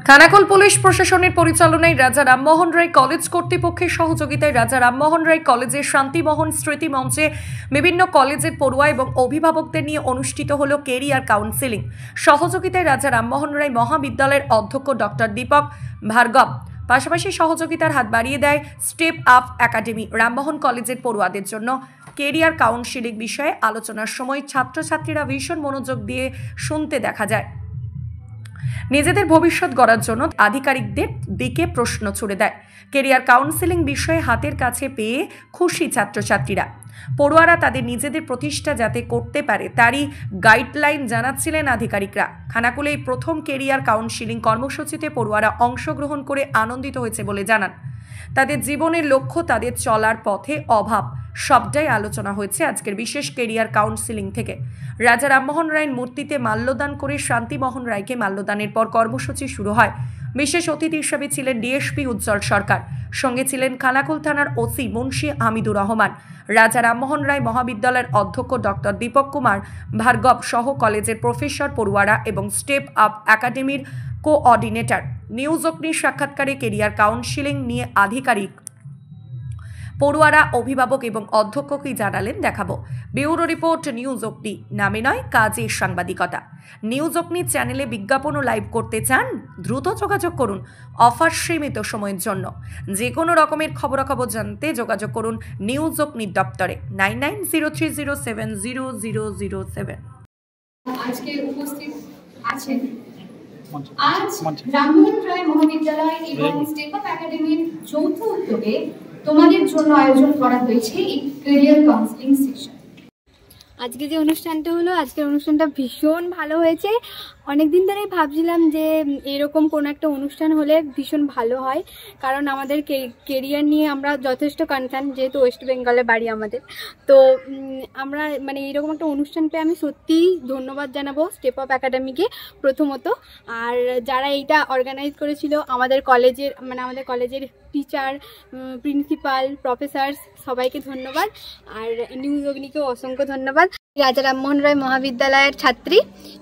Khanakul police প্রশাসনের পরিচালনায় রাজা রামমোহন রায় কলেজ কর্তৃপক্ষের সহযোগিতায় রাজা রামমোহন রায় কলেজের শান্তিমোহন স্মৃতি মঞ্চে বিভিন্ন কলেজের পড়ুয়া এবং অভিভাবকদের নিয়ে অনুষ্ঠিত হল কেরিয়ার কাউন্সেলিং। সহযোগিতায় রাজা রামমোহন রায় মহাবিদ্যালয়ের অধ্যক্ষ ডক্টর দীপক ভার্গব। পাশাপাশি সহযোগিতার হাত বাড়িয়ে দেয় স্টেপ আপ একাডেমি। রামমোহন কলেজের পড়ুয়াদের জন্য কেরিয়ার কাউন্সেলিং বিষয়ে আলোচনার সময় ছাত্রছাত্রীরা ভীষণ মনোযোগ দিয়ে শুনতে দেখা যায়। নিজেদের ভবিষ্যৎ গড়ার জন্য আধিকারিকদের দিকে প্রশ্ন ছুড়ে দেয়। কেরিয়ার কাউন্সেলিং বিষয়ে হাতের কাছে পেয়ে খুশি ছাত্রছাত্রীরা। পড়ুয়ারা তাদের নিজেদের প্রতিষ্ঠা যাতে করতে পারে তারই গাইডলাইন জানাচ্ছিলেন আধিকারিকরা। খানাকুলে এই প্রথম কেরিয়ার কাউন্সেলিং কর্মসূচিতে পড়ুয়ারা অংশগ্রহণ করে আনন্দিত হয়েছে বলে জানান। তাদের জীবনের লক্ষ্য, তাদের চলার পথে অভাব সবটাই আলোচনা হয়েছে আজকের বিশেষ কেরিয়ার কাউন্সেলিং থেকে। রাজা রামমোহন রায়ের মূর্তিতে মাল্যদান করে শান্তিমোহন রায়কে মাল্যদানের পর কর্মসূচি শুরু হয়। বিশেষ অতিথি হিসেবে ছিলেন ডিএসপি উজ্জ্বল সরকার, সঙ্গে ছিলেন খানাকুল থানার ওসি মুন্সি হামিদুর রহমান। রাজা রামমোহন রায় মহাবিদ্যালয়ের অধ্যক্ষ ডক্টর দীপক কুমার ভার্গব সহ কলেজের প্রফেসর, পড়ুয়ারা এবং স্টেপ আপ একাডেমির কোঅর্ডিনেটর। নিউজ অগ্নির সাক্ষাৎকারে কেরিয়ার কাউন্সেলিং নিয়ে আধিকারিক, পড়ুয়ারা, অভিভাবক এবং অধ্যক্ষকেই জানালেন দেখাবো। ব্যুরো রিপোর্ট, নিউজ অগ্নি। নামে নয়, কাজে সাংবাদিকতা। নিউজ অগ্নি চ্যানেলে বিজ্ঞাপন ও লাইভ করতে চান? দ্রুত যোগাযোগ করুন। অফার সীমিত সময়ের জন্য। যে কোনো রকমের খবরাখবর জানতে যোগাযোগ করুন নিউজ অগ্নির দপ্তরে 9903070007। আজকে উপস্থিত আছেন আজ রামমোহন রায় মহাবিদ্যালয় এবং স্টেপ আপ একাডেমির যৌথ উদ্যোগে তোমাদের জন্য আয়োজন করা হয়েছে এই ক্যারিয়ার কাউন্সেলিং সেশন। আজকে যে অনুষ্ঠানটা হলো, আজকের অনুষ্ঠানটা ভীষণ ভালো হয়েছে। অনেকদিন ধরেই ভাবছিলাম যে এরকম কোনো একটা অনুষ্ঠান হলে ভীষণ ভালো হয়, কারণ আমাদের কেরিয়ার নিয়ে আমরা যথেষ্ট কনসার্ন, যেহেতু ওয়েস্ট বেঙ্গলে বাড়ি আমাদের। তো আমরা মানে এইরকম একটা অনুষ্ঠান পেয়ে আমি সত্যিই ধন্যবাদ জানাবো স্টেপ আপ একাডেমিকে প্রথমত, আর যারা এইটা অর্গানাইজ করেছিল আমাদের কলেজের টিচার, প্রিন্সিপাল, প্রফেসর্স সবাইকে ধন্যবাদ, আর নিউজ অগ্নিকেও অসংখ্য ধন্যবাদ। রাজা রামমোহন রায় মহাবিদ্যালয়ের ছাত্রী।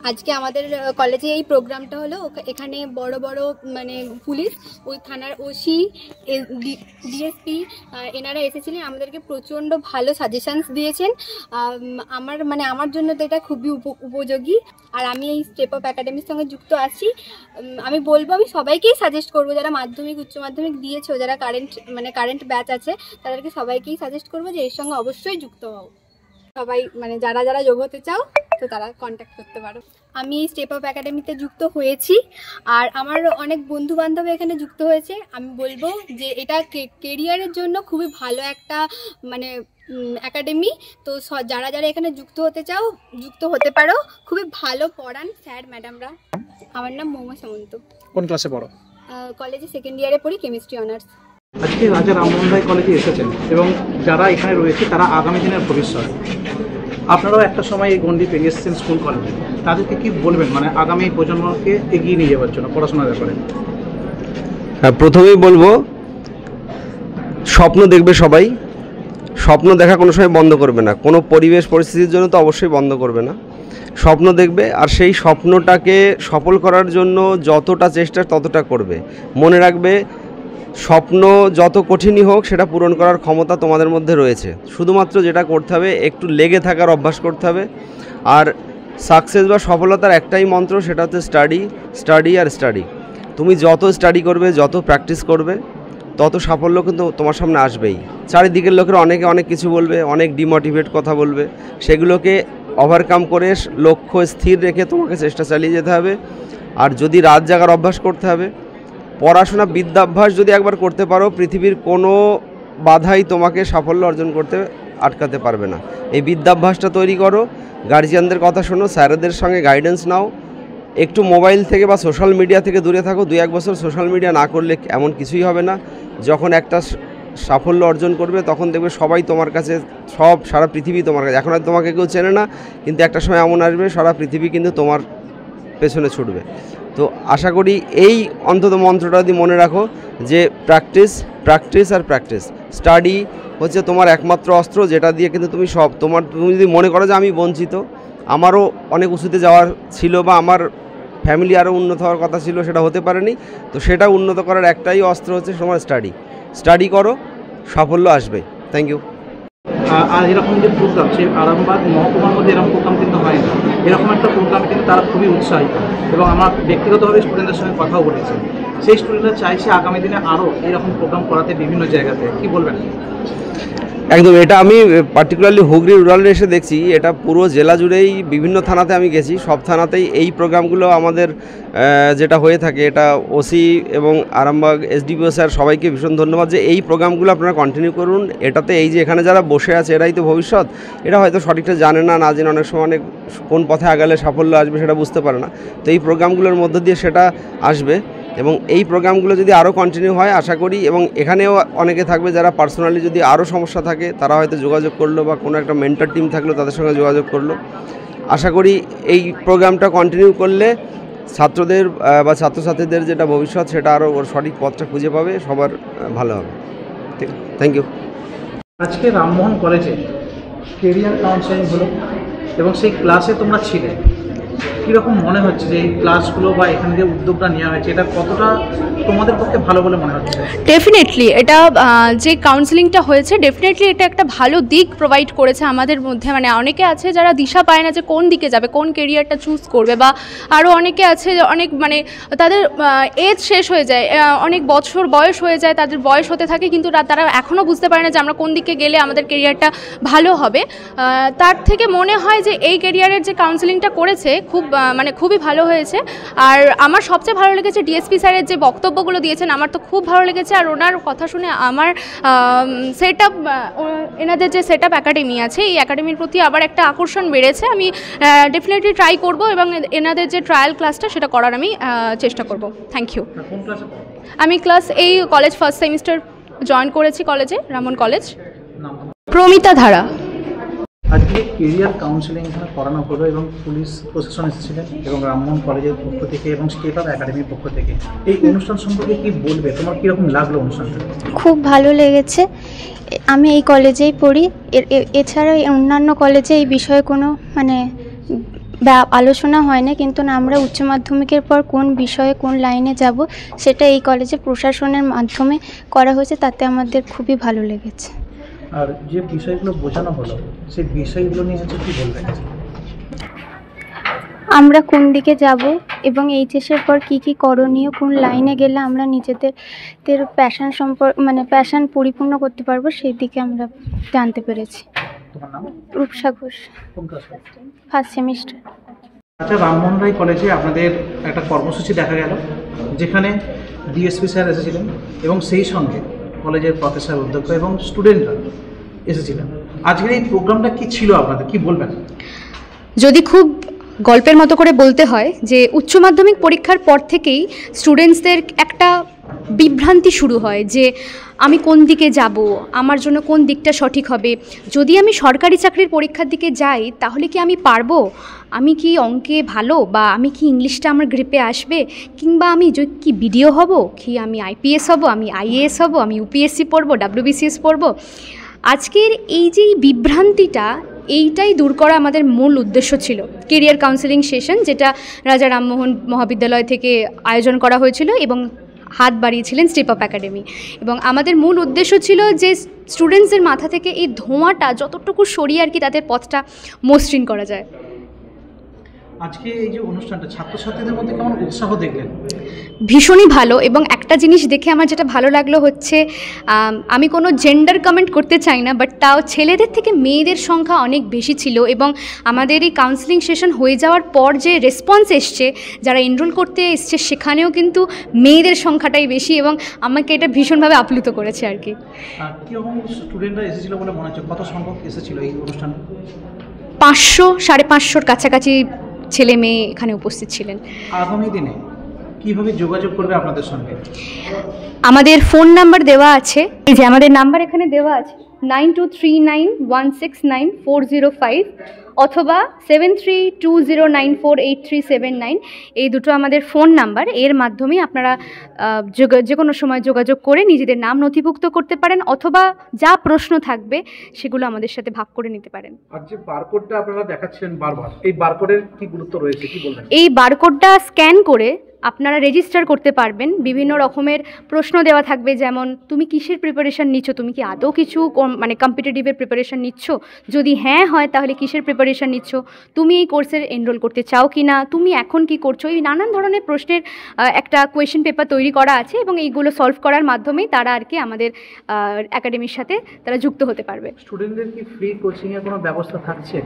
আজকে আমাদের কলেজে এই প্রোগ্রামটা হলো। এখানে বড় বড় মানে পুলিশ, ওই থানার ওসি, ডিএসপি এনারা এসেছিলেন, আমাদেরকে প্রচণ্ড ভালো সাজেশনস দিয়েছেন। আমার জন্য তো এটা খুবই উপযোগী। আর আমি এই স্টেপ আপ একাডেমির সঙ্গে যুক্ত আছি। আমি সবাইকেই সাজেস্ট করবো, যারা মাধ্যমিক, উচ্চ মাধ্যমিক দিয়েছো, যারা কারেন্ট ব্যাচ আছে, তাদেরকে সবাইকেই সাজেস্ট করবো যে এর সঙ্গে অবশ্যই যুক্ত হও। সবাই যারা যোগ হতে চাও তো তারা কন্ট্যাক্ট করতে পারো। আমি এই স্টেপ আপ একাডেমিতে যুক্ত হয়েছি, আর আমার অনেক বন্ধু বান্ধব এখানে যুক্ত হয়েছে। আমি বলবো যে এটা কেরিয়ারের জন্য খুবই ভালো একটা একাডেমি। তো যারা এখানে যুক্ত হতে চাও যুক্ত হতে পারো। খুবই ভালো পড়ান স্যার ম্যাডামরা। আমার নাম মৌমা সামন্ত। কোন ক্লাসে পড়ো? কলেজে সেকেন্ড ইয়ারে পড়ি, কেমিস্ট্রি অনার্স। আজকে রাজা রামমোহন রায় কলেজে এসেছেন এবং যারা এখানে রয়েছে তারা আগামী দিনের ভবিষ্যৎ। আপনারাও একটা সময় এই গণ্ডি পেরিয়ে এসেছেন স্কুল কলেজে, তাদেরকে কি বলবেন আগামী প্রজন্মকে এগিয়ে নিয়ে যাওয়ার জন্য পড়াশোনার ব্যাপারে? প্রথমেই বলবো, স্বপ্ন দেখবে সবাই। স্বপ্ন দেখা কোনো সময় বন্ধ করবে না, কোনো পরিবেশ পরিস্থিতির জন্য তো অবশ্যই বন্ধ করবে না। স্বপ্ন দেখবে, আর সেই স্বপ্নটাকে সফল করার জন্য যতটা চেষ্টা ততটা করবে। মনে রাখবে, স্বপ্ন যত কঠিনই হোক সেটা পূরণ করার ক্ষমতা তোমাদের মধ্যে রয়েছে। শুধুমাত্র যেটা করতে হবে, একটু লেগে থাকার অভ্যাস করতে হবে। আর সাকসেস বা সফলতার একটাই মন্ত্র, সেটা হচ্ছে স্টাডি, স্টাডি আর স্টাডি। তুমি যত স্টাডি করবে, যত প্র্যাকটিস করবে, তত সাফল্য কিন্তু তোমার সামনে আসবেই। চারিদিকের লোকেরা অনেকে অনেক কিছু বলবে, অনেক ডিমোটিভেট কথা বলবে, সেগুলোকে ওভারকাম করে লক্ষ্য স্থির রেখে তোমাকে চেষ্টা চালিয়ে যেতে হবে। আর যদি রাত জাগার অভ্যাস করতে হবে, পড়াশোনা বিদ্যাভ্যাস যদি একবার করতে পারো, পৃথিবীর কোনো বাধাই তোমাকে সাফল্য অর্জন করতে আটকাতে পারবে না। এই বিদ্যাভ্যাসটা তৈরি করো, গার্জিয়ানদের কথা শোনো, স্যারেদের সঙ্গে গাইডেন্স নাও, একটু মোবাইল থেকে বা সোশ্যাল মিডিয়া থেকে দূরে থাকো। 2-1 বছর সোশ্যাল মিডিয়া না করলে এমন কিছুই হবে না। যখন একটা সাফল্য অর্জন করবে তখন দেখবে সবাই তোমার কাছে, সারা পৃথিবী তোমার কাছে। এখন আর তোমাকে কেউ চেনে না, কিন্তু একটা সময় এমন আসবে সারা পৃথিবী কিন্তু তোমার পেছনে ছুটবে। তো আশা করি এই অন্তত মন্ত্রটা যদি মনে রাখো যে প্র্যাকটিস, প্র্যাকটিস আর প্র্যাকটিস। স্টাডি হচ্ছে তোমার একমাত্র অস্ত্র, যেটা দিয়ে কিন্তু তুমি তুমি যদি মনে করো যে আমি বঞ্চিত, আমারও অনেক উঁচুতে যাওয়ার ছিল বা আমার ফ্যামিলি আরও উন্নত হওয়ার কথা ছিল, সেটা হতে পারেনি। তো সেটা উন্নত করার একটাই অস্ত্র হচ্ছে তোমার স্টাডি করো, সাফল্য আসবে। Thank you. আর এরকম যে প্রোগ্রাম, সেই আরামবাগ মহকুমার মধ্যে এরকম প্রোগ্রাম কিন্তু হয় না। এরকম একটা প্রোগ্রামে কিন্তু তারা খুবই উৎসাহিত, এবং আমার ব্যক্তিগতভাবে স্টুডেন্টদের সঙ্গে কথাও বলেছি। সেই স্টুডেন্টরা চাইছে আগামী দিনে আরও এরকম প্রোগ্রাম করাতে বিভিন্ন জায়গাতে। কি বলবেন? একদম, এটা আমি পার্টিকুলারলি হুগলি রুরালে এসে দেখছি, এটা পুরো জেলা জুড়েই বিভিন্ন থানাতে আমি গেছি, সব থানাতেই এই প্রোগ্রামগুলো আমাদের যেটা হয়ে থাকে। এটা ওসি এবং আরামবাগ এসডিপিও স্যার সবাইকে ভীষণ ধন্যবাদ যে এই প্রোগ্রামগুলো আপনারা কন্টিনিউ করুন। এটাতে এই যে এখানে যারা বসে আছে এরাই তো ভবিষ্যৎ, এরা হয়তো সঠিকটা জানে না জেনে অনেক সময় অনেক কোন পথে আগালে সাফল্য আসবে সেটা বুঝতে পারে না। তো এই প্রোগ্রামগুলোর মধ্য দিয়ে সেটা আসবে, এবং এই প্রোগ্রামগুলো যদি আরও কন্টিনিউ হয় আশা করি, এবং এখানেও অনেকে থাকবে যারা পার্সোনালি যদি আরও সমস্যা থাকে তারা হয়তো যোগাযোগ করলো, বা কোনো একটা মেন্টর টিম থাকলো তাদের সঙ্গে যোগাযোগ করলো। আশা করি এই প্রোগ্রামটা কন্টিনিউ করলে ছাত্রদের বা ছাত্রছাত্রীদের যেটা ভবিষ্যৎ সেটা আরও ওর সঠিক পথটা খুঁজে পাবে, সবার ভালো হবে। ঠিক, থ্যাংক ইউ। আজকে রামমোহন কলেজে কেরিয়ার কাউন্সেলিং হলো, এবং সেই ক্লাসে তোমরা ছিলে। কীরকম মনে হচ্ছে যে এই ক্লাসগুলো বা এখানে যে উদ্যোগটা নেওয়া হয়েছে, এটা কতটা তোমাদের পক্ষে ভালো বলে মনে হচ্ছে? ডেফিনেটলি এটা যে কাউন্সেলিংটা হয়েছে, ডেফিনেটলি এটা একটা ভালো দিক প্রোভাইড করেছে আমাদের মধ্যে। মানে অনেকে আছে যারা দিশা পায় না যে কোন দিকে যাবে, কোন কেরিয়ারটা চুজ করবে, বা আরও অনেকে আছে অনেক মানে তাদের এজ শেষ হয়ে যায়, অনেক বছর বয়স হয়ে যায়, তাদের বয়স হতে থাকে, কিন্তু তারা এখনও বুঝতে পারে না যে আমরা কোন দিকে গেলে আমাদের কেরিয়ারটা ভালো হবে। তার থেকে মনে হয় যে এই কেরিয়ারের যে কাউন্সেলিংটা করেছে খুবই ভালো হয়েছে। আর আমার সবচেয়ে ভালো লেগেছে ডিএসপি স্যারের যে বক্তব্যগুলো দিয়েছেন, আমার তো খুব ভালো লেগেছে। আর ওনার কথা শুনে আমার এনাদের যে সেট আপ একাডেমি আছে, এই একাডেমির প্রতি আবার একটা আকর্ষণ বেড়েছে। আমি ডেফিনেটলি ট্রাই করব, এবং এনাদের যে ট্রায়াল ক্লাসটা সেটা করার আমি চেষ্টা করব। Thank you. আমি কলেজ ফার্স্ট সেমিস্টার জয়েন করেছি কলেজে, রামমোহন কলেজ। প্রমিতা ধারা। আজকে কেরিয়ার কাউন্সেলিং এখানে করানো হলো, এবং পুলিশ প্রশাসন এসেছিলেন, এবং রামমোহন কলেজের পক্ষ থেকে এবং স্টেপ আপ একাডেমির পক্ষ থেকে। এই অনুষ্ঠান সম্পর্কে কি বলবে? তোমার কীরকম লাগলো অনুষ্ঠানটা? খুব ভালো লেগেছে। আমি এই কলেজেই পড়ি, এছাড়া অন্যান্য কলেজে এই বিষয়ে কোনো আলোচনা হয় না, কিন্তু আমরা উচ্চ মাধ্যমিকের পর কোন বিষয়ে কোন লাইনে যাব সেটা এই কলেজে প্রশাসনের মাধ্যমে করা হয়েছে, তাতে আমাদের খুবই ভালো লেগেছে। আর যে বিষয়গুলো বোঝানো হলো, সেই বিষয়গুলো নিয়ে কি বলবেন? আমরা কোন দিকে যাব এবং এইচএসের পর কি করণীয়, কোন লাইনে গেলে আমরা নিজেদের প্যাশন প্যাশন পরিপূর্ণ করতে পারবো, সেই দিকে আমরা জানতে পেরেছি। তোমার নাম? Rupsa Ghosh, first semester. আচ্ছা, রামমোহন রায় কলেজে আপনাদের একটা কর্মসূচি দেখা গেল, যেখানে ডিএসপি স্যার এসেছিলেন, এবং সেই সঙ্গে কলেজের প্রফেসর, অধ্যক্ষ এবং স্টুডেন্টরা এসেছিলেন। আজকের এই প্রোগ্রামটা কি ছিল আপনাদের, কি বলবেন? যদি খুব গল্পের মতো করে বলতে হয়, যে উচ্চ মাধ্যমিক পরীক্ষার পর থেকেই স্টুডেন্টসদের একটা বিভ্রান্তি শুরু হয় যে আমি কোন দিকে যাব, আমার জন্য কোন দিকটা সঠিক হবে, যদি আমি সরকারি চাকরির পরীক্ষার দিকে যাই তাহলে কি আমি পারবো, আমি কি অঙ্কে ভালো, বা আমি কি ইংলিশটা আমার গ্রিপে আসবে, কিংবা আমি কি বিডিও হব, কি আমি আইপিএস হব, আমি আইএএস হব, আমি ইউপিএসসি পড়বো, ডাব্লিউবিসিএস পড়বো। আজকের এই যে বিভ্রান্তিটা, এইটাই দূর করা আমাদের মূল উদ্দেশ্য ছিল। কেরিয়ার কাউন্সেলিং সেশন, যেটা রাজা রামমোহন মহাবিদ্যালয় থেকে আয়োজন করা হয়েছিল, এবং হাত বাড়িয়েছিলেন স্টেপ আপ একাডেমি। এবং আমাদের মূল উদ্দেশ্য ছিল যে স্টুডেন্টসদের মাথা থেকে এই ধোঁয়াটা যতটুকু সরিয়ে আর কি তাদের পথটা মসৃণ করা যায়। আজকে এই যে অনুষ্ঠানটা, ছাত্রছাত্রীদের মধ্যে কেমন উৎসাহ দেখলেন? ভীষণই ভালো। এবং একটা জিনিস দেখে আমার যেটা ভালো লাগলো হচ্ছে, আমি কোনো জেন্ডার কমেন্ট করতে চাই না, বাট তাও ছেলেদের থেকে মেয়েদের সংখ্যা অনেক বেশি ছিল। এবং আমাদের এই কাউন্সেলিং সেশন হয়ে যাওয়ার পর যে রেসপন্স এসছে, যারা এনরোল করতে এসছে সেখানেও কিন্তু মেয়েদের সংখ্যাটাই বেশি, এবং আমাকে এটা ভীষণভাবে আপ্লুত করেছে আর কি। কীরকম স্টুডেন্টরা এসেছিল বলে মনে হচ্ছে? কত সংখ্যক এসেছিল এই অনুষ্ঠানে? 500 550 কাছাকাছি ছেলে মেয়ে এখানে উপস্থিত ছিলেন। আগামী দিনে কিভাবে যোগাযোগ করবে আপনাদের সঙ্গে? আমাদের ফোন নাম্বার দেওয়া আছে, এই যে আমাদের নাম্বার এখানে দেওয়া আছে 9239169405, অথবা 7320948379 এই দুটো আমাদের ফোন নাম্বার। এর মাধ্যমে আপনারা যে কোনো সময় যোগাযোগ করে নিজেদের নাম নথিভুক্ত করতে পারেন, অথবা যা প্রশ্ন থাকবে সেগুলো আমাদের সাথে ভাগ করে নিতে পারেন। আর যে বারকোডটা আপনারা দেখাচ্ছেন বারবার, এই বারকোডের কি গুরুত্ব রয়েছে, কি বলবেন? এই বারকোডটা স্ক্যান করে আপনারা রেজিস্টার করতে পারবেন। বিভিন্ন রকমের প্রশ্ন দেওয়া থাকবে, যেমন তুমি কিসের প্রিপারেশান নিচ্ছ, তুমি কি আদৌ কিছু মানে কম্পিটিটিভের প্রিপারেশান নিচ্ছ, যদি হ্যাঁ হয় তাহলে কিসের প্রিপারেশান নিচ্ছ, তুমি এই কোর্সে এনরোল করতে চাও কি না, তুমি এখন কি করছো, এই নানান ধরনের প্রশ্নের একটা কোয়েশ্চেন পেপার তৈরি করা আছে, এবং এইগুলো সলভ করার মাধ্যমেই তারা আর কি আমাদের একাডেমির সাথে তারা যুক্ত হতে পারবে। স্টুডেন্টদের কি ফ্রি কোচিংয়ের কোনো ব্যবস্থা থাকছে?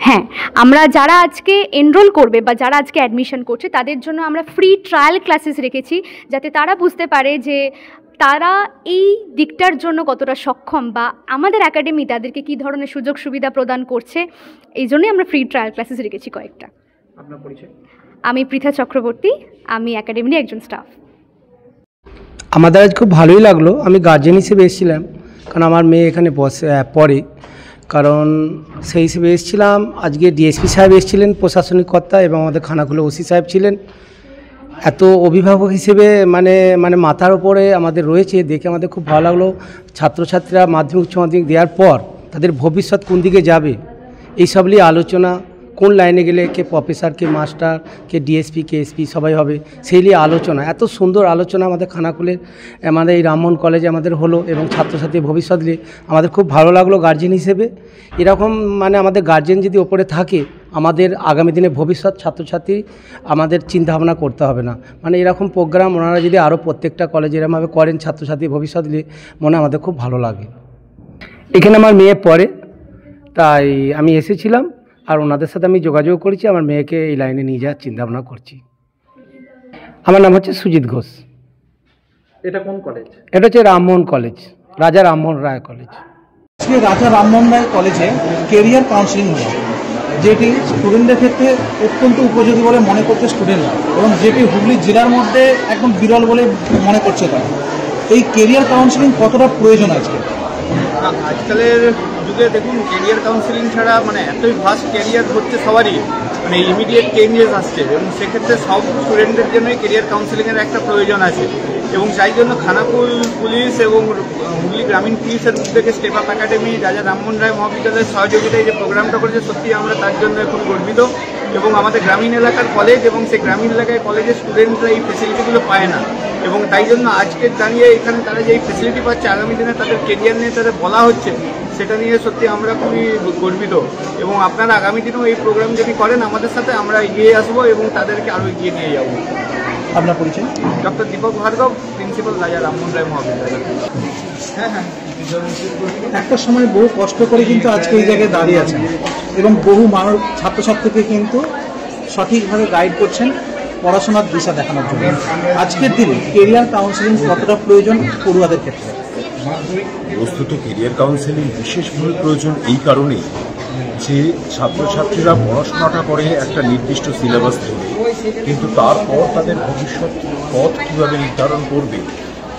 হ্যাঁ, আমরা যারা আজকে এনরোল করবে বা যারা আজকে অ্যাডমিশন করছে তাদের জন্য আমরা ফ্রি ট্রায়াল ক্লাসেস রেখেছি, যাতে তারা বুঝতে পারে যে তারা এই দিকটার জন্য কতটা সক্ষম, বা আমাদের একাডেমি তাদেরকে কী ধরনের সুযোগ সুবিধা প্রদান করছে। এই জন্যই আমরা ফ্রি ট্রায়াল ক্লাসেস রেখেছি কয়েকটা। আপনার পরিচয়? আমি পৃথা চক্রবর্তী, আমি একাডেমির একজন স্টাফ। আমাদের আজ খুব ভালোই লাগলো। আমি গার্জেন হিসেবে এসেছিলাম, কারণ আমার মেয়ে এখানে পড়ে, কারণ সেই হিসেবে এসেছিলাম। আজকে ডিএসপি সাহেব এসেছিলেন, প্রশাসনিক কর্তা, এবং আমাদের খানাকুলো ওসি সাহেব ছিলেন। এত অভিভাবক হিসেবে মানে মাথার ওপরে আমাদের রয়েছে, দেখে আমাদের খুব ভালো লাগলো। ছাত্রছাত্রীরা মাধ্যমিক উচ্চ মাধ্যমিক দেওয়ার পর তাদের ভবিষ্যৎ কোন দিকে যাবে এইসব নিয়ে আলোচনা, কোন লাইনে গেলে কে প্রফেসর, কে মাস্টার, কে ডিএসপি, কে এসপি সবাই হবে, সেই নিয়ে আলোচনা। এত সুন্দর আলোচনা আমাদের খানাকুলের আমাদের এই রামমোহন কলেজে আমাদের হলো, এবং ছাত্রছাত্রীর ভবিষ্যৎ নিয়ে আমাদের খুব ভালো লাগলো গার্জেন হিসেবে। এরকম মানে আমাদের গার্জেন যদি ওপরে থাকে, আমাদের আগামী দিনে ভবিষ্যৎ ছাত্রছাত্রী আমাদের চিন্তাভাবনা করতে হবে না। মানে এরকম প্রোগ্রাম ওনারা যদি আরও প্রত্যেকটা কলেজে এরকমভাবে করেন, ছাত্রছাত্রীর ভবিষ্যৎ নিয়ে মনে আমাদের খুব ভালো লাগে। এখানে আমার মেয়ে পড়ে, তাই আমি এসেছিলাম, আর ওনাদের সাথে আমি যোগাযোগ করেছি, আমার মেয়েকে এই লাইনে নিয়ে যাওয়ার চিন্তাভাবনা করছি। আমার নাম হচ্ছে সুজিত ঘোষ। এটা কোন কলেজ? এটা হচ্ছে রামমোহন কলেজ, রাজা রামমোহন রায় কলেজ। রাজা রামমোহন রায় কলেজে কেরিয়ার কাউন্সিলিং হলো, যেটি স্টুডেন্টদের ক্ষেত্রে অত্যন্ত উপযোগী বলে মনে করছে স্টুডেন্টরা, এবং যেটি হুগলি জেলার মধ্যে একদম বিরল বলে মনে করছে তারা। এই কেরিয়ার কাউন্সিলিং কতটা প্রয়োজন আজকে? আজকালের যুগে দেখুন, কেরিয়ার কাউন্সিলিং ছাড়া মানে এতই ভাস্ট কেরিয়ার হচ্ছে সবারই, মানে ইমিডিয়েট চেঞ্জেস আসছে, এবং সেক্ষেত্রে সব স্টুডেন্টদের জন্যই কেরিয়ার কাউন্সিলিংয়ের একটা প্রয়োজন আছে। এবং সেই জন্য খানাকুল পুলিশ এবং হুগলি গ্রামীণ পুলিশের উদ্যোগে স্টেপ আপ একাডেমি, রাজা রামমোহন রায় মহাবিদ্যালয়ের সহযোগিতায় যে প্রোগ্রামটা করেছে, সত্যি আমরা তার জন্য খুব গর্বিত। এবং আমাদের গ্রামীণ এলাকার কলেজ এবং সেই গ্রামীণ এলাকায় কলেজের স্টুডেন্টরা এই ফেসিলিটিগুলো পায় না, এবং তাই জন্য আজকে দাঁড়িয়ে এখানে তারা যে এই ফেসিলিটি পাচ্ছে, আগামী দিনে তাদের কেরিয়ার নিয়ে তাদের বলা হচ্ছে, সেটা নিয়ে সত্যি আমরা খুবই গর্বিত। এবং আপনারা আগামী দিনেও এই প্রোগ্রাম যদি করেন আমাদের সাথে, আমরা এগিয়ে আসবো এবং তাদেরকে আরও এগিয়ে নিয়ে যাবো। আপনার পরিচয়? ডক্টর দীপক ভার্গব, প্রিন্সিপাল, রাজা রামমোহন রায় মহাবিদ্যালয়। হ্যাঁ, একটা সময় বহু কষ্ট করে কিন্তু আজকে এই জায়গায় দাঁড়িয়ে আছেন, এবং বহু মানব ছাত্রছাত্রীকে কিন্তু সঠিকভাবে গাইড করছেন পড়াশোনার দিশা দেখানোর জন্য। আজকের দিনে কেরিয়ার কাউন্সিলিং কতটা প্রয়োজন পড়ুয়াদের ক্ষেত্রে? বস্তুত কেরিয়ার কাউন্সিলিং বিশেষভাবে প্রয়োজন এই কারণেই যে ছাত্রছাত্রীরা পড়াশোনাটা করে একটা নির্দিষ্ট সিলেবাস ধরে, কিন্তু তারপর তাদের ভবিষ্যৎ পথ কীভাবে নির্ধারণ করবে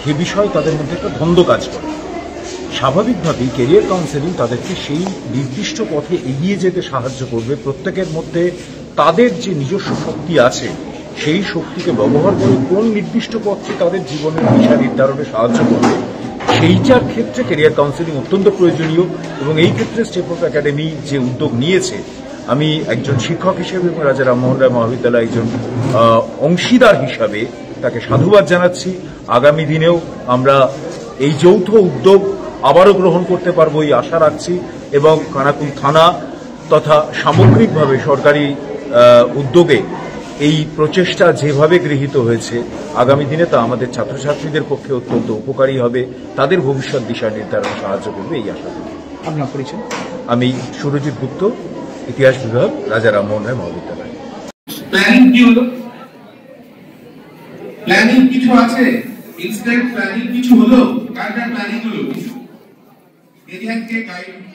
সে বিষয়ে তাদের মধ্যে একটা দ্বন্দ্ব কাজ করে। স্বাভাবিকভাবেই কেরিয়ার কাউন্সেলিং তাদেরকে সেই নির্দিষ্ট পথে এগিয়ে যেতে সাহায্য করবে। প্রত্যেকের মধ্যে তাদের যে নিজস্ব শক্তি আছে, সেই শক্তিকে ব্যবহার করে কোন নির্দিষ্ট পথটি তাদের জীবনের দিশা নির্ধারণে সাহায্য করবে, সেইটার ক্ষেত্রে কেরিয়ার কাউন্সেলিং অত্যন্ত প্রয়োজনীয়। এবং এই ক্ষেত্রে স্টেপ আপ একাডেমি যে উদ্যোগ নিয়েছে, আমি একজন শিক্ষক হিসেবে এবং রাজা রামমোহন রায় মহাবিদ্যালয় একজন অংশীদার হিসাবে তাকে সাধুবাদ জানাচ্ছি। আগামী দিনেও আমরা এই যৌথ উদ্যোগ আবারও গ্রহণ করতে পারবো এই আশা রাখছি, এবং খানাকুল থানা তথা সামগ্রিকভাবে সরকারি উদ্যোগে এই প্রচেষ্টা যেভাবে গৃহীত হয়েছে, আগামী দিনে তা আমাদের ছাত্রছাত্রীদের পক্ষে অত্যন্ত উপকারী হবে, তাদের ভবিষ্যৎ দিশা নির্ধারণে সাহায্য করবে এই আশা করি। আপনার পরিচয়? আমি সুরজিৎ গুপ্ত, ইতিহাস বিভাগ, রাজা রামমোহন রায় মহাবিদ্যালয়। প্ল্যানিং কি হলো? প্ল্যানিং কিছু আছে, ইনস্ট্যান্ট প্ল্যানিং কিছু হলো, কার প্ল্যানিং হলো কিছু কেরিয়ারকে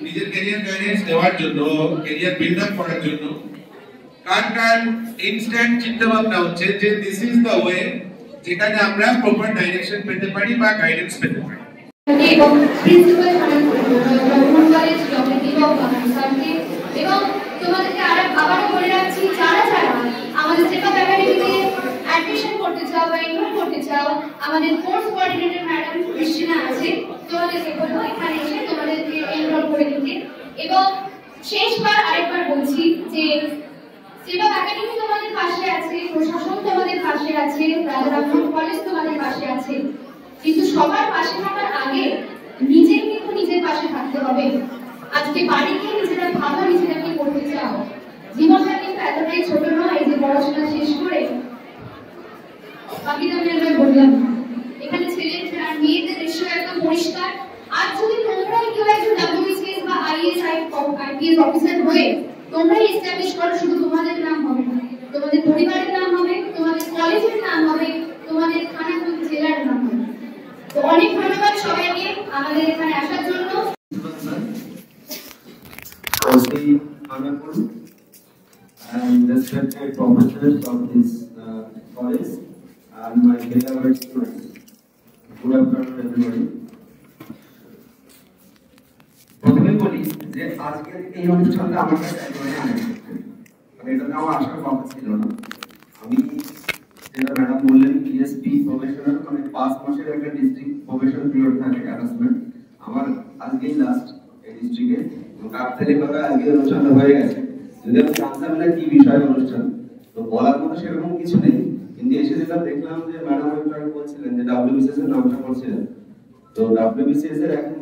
নিজের কেরিয়ার গাইডেন্স দেওয়ার জন্য, কেরিয়ার বিল্ড আপ করার জন্য কার ইনস্ট্যান্ট চিন্তা ভাবনা হচ্ছে যে দিস ইজ দ্য ওয়ে যেখানে আমরা প্রপার ডাইরেকশন পেতে পারি বা গাইডেন্স পেতে পারি। এবং প্রিন্সিপাল এবং তোমাদের আমাদের কোর্স কোঅর্ডিনেটর ম্যাডাম ক্রিস্টিনা আছে, তোমাদেরকে বলবো এখানে এসে তোমাদেরকে এনরোল করে দিতে। এবং শেষবার আরেকবার বলছি যে সেবা একাডেমি তোমাদের পাশে আছে, প্রশাসন তোমাদের পাশে আছে, রাজা রামমোহন কলেজ তোমাদের পাশে আছে, কিন্তু সবার পাশে থাকার আগে নিজের কিন্তু নিজের পাশে থাকতে হবে। আজকে বাড়ি গিয়ে নিজেরা ভালো নিজেরা কি করতে চাও, জীবনটা কিন্তু এতটাই ছোট নয় যে পড়াশোনা শেষ করে বাকিটা আমি বললাম। এখানে ছেলে আর মেয়েদের রেশিও একদম পরিষ্কার। আর যদি তোমরাই কেউ একজন WBCS বা IAS IPS অফিসার হয়ে তোমরাই এস্টাবলিশ করো, শুধু তোমাদের নাম হবে না, তোমাদের পরিবারের নাম হবে, তোমাদের কলেজের নাম হবে, তোমাদের খানাকুল জেলার নাম হবে। তো অনেক ধন্যবাদ সবাইকে আমাদের এখানে আসার জন্য। And respected professors of this college and my beloved students. Good afternoon, everybody. প্রথমে বলি যে আজকের এই অনুষ্ঠানটা আমার কাছে একেবারে আনএক্সপেক্টেড, মানে এটা আমার আসার কথা ছিল না। আমি যেটা ম্যাডাম বললেন PSP প্রফেশনাল, মানে 5 মাসের একটা ডিস্ট্রিক্ট প্রফেশন পিরিয়ড থাকে অ্যাটাচমেন্ট, আমার আজকেই লাস্ট এই ডিস্ট্রিক্টে। কাপ থেকে কথা আজকে অনুষ্ঠানটা হয়ে গেছে, যদি আমি জানতাম না কি বিষয় অনুষ্ঠান, তো বলার মতো সেরকম কিছু নেই। কিন্তু এসে যেটা দেখলাম যে ম্যাডাম একটু বলছিলেন যে WBCS এর নামটা করছিলেন, তো WBCS এর এখন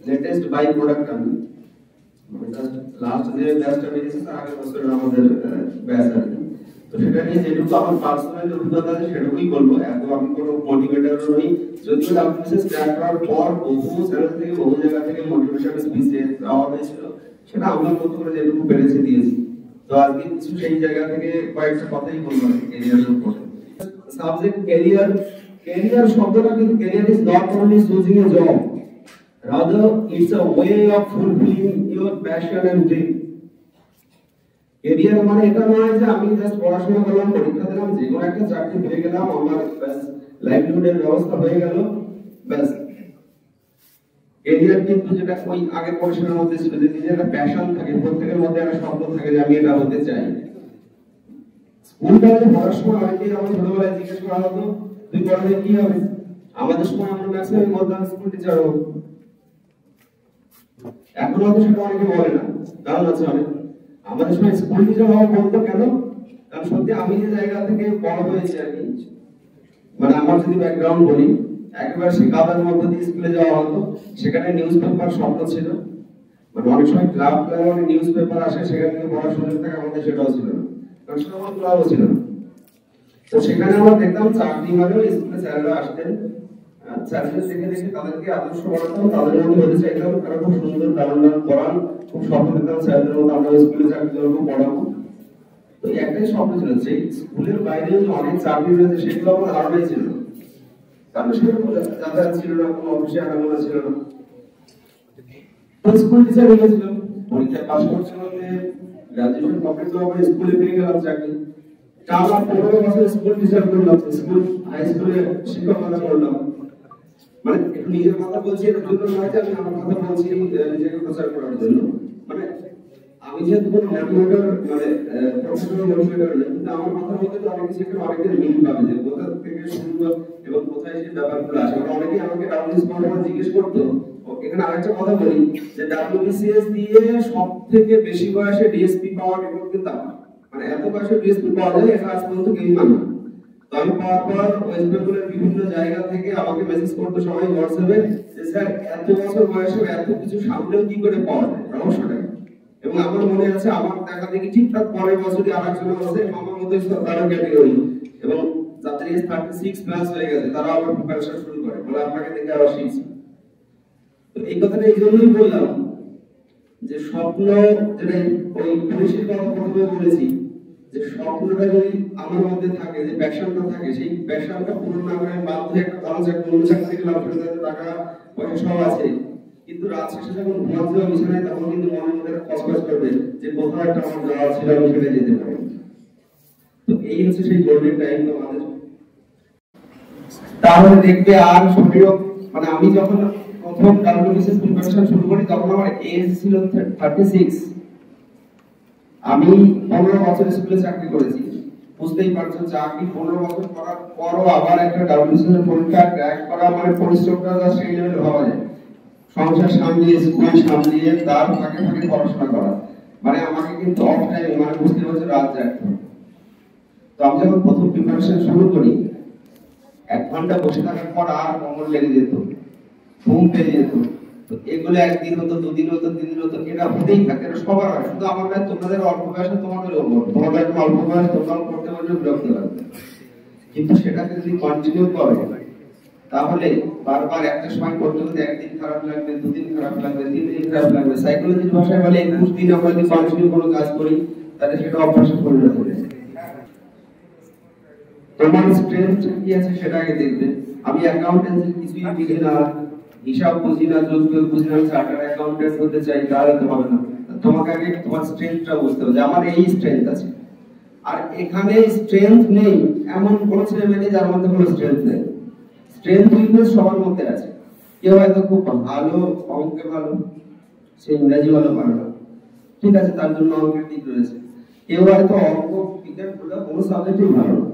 লেটেস্ট বাই প্রোডাক্ট আমি লাস্ট যে ব্যাচটা বেরিয়েছে তার আগের বছরের আমাদের ব্যাচ আর কি। তো সেটা নিয়ে যেটুকু আমার পার্সোনাল অভিজ্ঞতা আছে সেটুকুই বলবো, এত আমি কোনো মোটিভেটর নই। যদিও WBCS ক্র্যাক করার পর বহু চ্যানেল থেকে বহু জায়গা থেকে মোটিভেশন স্পিচ দেওয়া হয়েছিল, সেটা আমার মতো করে যেটুকু পেরেছি দিয়েছি। তো আজকে কিছু সেই জায়গা থেকে কয়েকটা কথাই বলবো ক্যারিয়ারের উপরে। সাবজেক্ট ক্যারিয়ার, ক্যারিয়ার শব্দটা কিন্তু career is not only choosing a job, rather it's a way of fulfilling your passion and dream. Career মানে এটা নয় যে আমি জাস্ট পড়াশোনা করলাম, পরীক্ষা দিলাম, যে কোনো একটা চাকরি পেয়ে গেলাম, আমার ব্যাস লাইভলিহুডের ব্যবস্থা হয়ে গেল, ব্যাস। ক্যারিয়ার কিন্তু যেটা ওই আগে পড়াশোনার মধ্যে ছিল যে নিজের একটা প্যাশন থাকে, প্রত্যেকের মধ্যে একটা স্বপ্ন থাকে যে আমি এটা হতে চাই। স্কুল কলেজে পড়ার সময় অনেকেই আমাকে ছোটবেলায় জিজ্ঞেস করা হতো তুই বড় হয়ে কি হবে। আমাদের সময় আমরা ম্যাক্সিমাম বলতাম স্কুল টিচার হবো, এখন হয়তো সেটা অনেকে বলে না, কারণ আছে অনেক। আমাদের সময় স্কুল টিচার হওয়া বলতো কেন, কারণ সত্যি আমি যে জায়গা থেকে বড় হয়েছি আর কি, মানে আমার যদি ব্যাকগ্রাউন্ড বলি, একেবারে সে কাদার মধ্যে দিয়ে স্কুলে যাওয়া হতো, সেখানে নিউজ পেপার স্বপ্ন ছিল, মানে অনেক সময় ক্লাব ক্লাবে নিউজ পেপার আসে, সেখান থেকে পড়ার সুযোগ থাকে, আমাদের সেটাও ছিল না, কারণ সেটা আমার ক্লাবও ছিল না। তো সেখানে আমরা দেখতাম চাকরি মানেও স্কুলে স্যাররা আসতেন, স্যারদের দেখে দেখে তাদেরকে আদর্শ বানাতাম, তাদের মধ্যে হতে চাইতাম, তারা খুব সুন্দর দারুণ পড়ান, খুব স্বপ্ন দেখতাম স্যারদের মতো আমরা স্কুলে চাকরি করবো, পড়াবো। তো একটাই স্বপ্ন ছিল যে স্কুলের বাইরেও যে অনেক চাকরি রয়েছে সেগুলো আমার ধারণাই ছিল না, কারণ সেরকম যাতায়াত ছিল না, কোনো অফিসে আনাগোনা ছিল না। স্কুল টিচার হয়েছিলাম, পরীক্ষায় পাস করতে করতে গ্রাজুয়েশন কমপ্লিট করার পরে স্কুলে পেয়ে গেলাম চাকরি। টানা 15 বছর স্কুল টিচার করলাম, স্কুল হাই স্কুলে শিক্ষকতা করলাম। মানে একটু নিজের কথা বলছি এর জন্য নয় যে আমি আমার কথা বলছি নিজেকে প্রচার করার জন্য, মানে আমি যেহেতু কোনো মোটিভেটর মানে প্রফেশনাল মোটিভেটর নই, কিন্তু আমার কথা বলতে তো অনেক কিছু অনেকের মিল পাবে যে কোথা থেকে শুরু এবং কোথায় সেই ব্যাপারগুলো আসে। অনেকেই আমাকে WBCS পড়ার জিজ্ঞেস করতো। এখানে আরেকটা কথা বলি যে WBCS দিয়ে সব থেকে বেশি বয়সে ডিএসপি পাওয়ার রেকর্ড কিন্তু আমার, মানে এত বয়সে ডিএসপি পাওয়া যায় এটা আজ পর্যন্ত কেউই মানে না। তো আমি পাওয়ার পর ওয়েস্ট বেঙ্গলের বিভিন্ন জায়গা থেকে আমাকে মেসেজ করতো সবাই হোয়াটসঅ্যাপে যে স্যার এত বছর বয়সে এত কিছু সামনেও কি করে পাওয়া যায়, রহস্যটা। এবং আমার মনে আছে আমার দেখা দেখি ঠিকঠাক পরের বছরই আরেকজনের আছে আমার মধ্যে তারও ক্যাটেগরি, এবং যাদের এজ 36 প্লাস হয়ে গেছে তারা আবার প্রিপারেশন শুরু করে, বলে আপনাকে দেখে আবার শিখছি। তো এই কথাটা এই জন্যই বললাম যে স্বপ্ন, যেটা ওই পুলিশের কথা প্রথমে বলেছি, যে স্বপ্নটা যদি আমার মধ্যে থাকে, যে প্যাশনটা থাকে, সেই প্যাশনটা পূরণ না করে বাধ্য একটা ভালো চাকরি লাভ করতে টাকা পয়সা সব আছে, কিন্তু রাত শেষে যখন ঘুমাতে যাওয়া বিছানায় তখন কিন্তু মনের মধ্যে খসখস করবে যে কোথাও একটা আমার যাওয়া ছিল, আমি সেটা যেতে পারি। তো এই হচ্ছে সেই গোল্ডেন টাইম আমাদের। তাহলে দেখবে আর শরীর, মানে আমি যখন প্রথম WBCS প্রিপারেশন শুরু করি তখন আমার এজ ছিল 36। আমি 15 বছর স্কুলে চাকরি করেছি, বুঝতেই পারছো চাকরি 15 বছর করার পরও আবার একটা ডাব্লিউবিসিএস পরীক্ষা ক্র্যাক করা মানে পরিশ্রমটা যা সেই লেভেলে ভাবা যায়। সংসার সামলিয়ে স্কুল সামলিয়ে তার ফাঁকে ফাঁকে পড়াশোনা করা, মানে আমাকে কিন্তু অফ টাইমে মানে বুঝতে পারছো রাত জাগতো। তো আমি যখন প্রথম প্রিপারেশন শুরু করি 1 ঘন্টা বসে থাকার পর আর কোমর লেগে যেত, ঘুম পেয়ে যেত। তো এগুলো একদিন হতো, 2 দিন হতো, 3 দিন হতো, এটা হতেই থাকে, এটা সবার হয়। শুধু আমার নয়, তোমাদের অল্প বয়সে তোমাদের তোমাদের একটু অল্প বয়স তোমরাও করতে পারলে বিরক্ত লাগবে, কিন্তু সেটাকে যদি কন্টিনিউ করে তাহলে বারবার একটা সময় করতে করতে একদিন খারাপ লাগবে, 2 দিন খারাপ লাগবে, 3 দিন খারাপ লাগবে। সাইকোলজির ভাষায় বলে 21 দিন আমরা যদি কন্টিনিউ কোনো কাজ করি তাহলে সেটা অভ্যাসে পরিণত হবে। তোমার স্ট্রেংথ কি আছে সেটা আগে দেখবে। আমি অ্যাকাউন্টেন্সি কিছুই বুঝি না, হিসাব বুঝি না, যোগবিয়োগ বুঝি না, চার্টার্ড অ্যাকাউন্টেন্ট হতে চাই, তাহলে তো হবে না। তোমাকে আগে তোমার স্ট্রেংথটা বুঝতে হবে যে আমার এই স্ট্রেংথ আছে। আর এখানে স্ট্রেংথ নেই এমন কোন ছেলে মেয়ে নেই যার মধ্যে কোনো স্ট্রেংথ নেই। স্ট্রেংথ উইকনেস সবার মধ্যে আছে। কেউ হয়তো খুব ভালো অঙ্কে ভালো, সে ইংরেজি ভালো পারে না, ঠিক আছে, তার জন্য অঙ্কের দিক রয়েছে। কেউ হয়তো অঙ্ক বিজ্ঞান কোনো সাবজেক্টই ভালো না,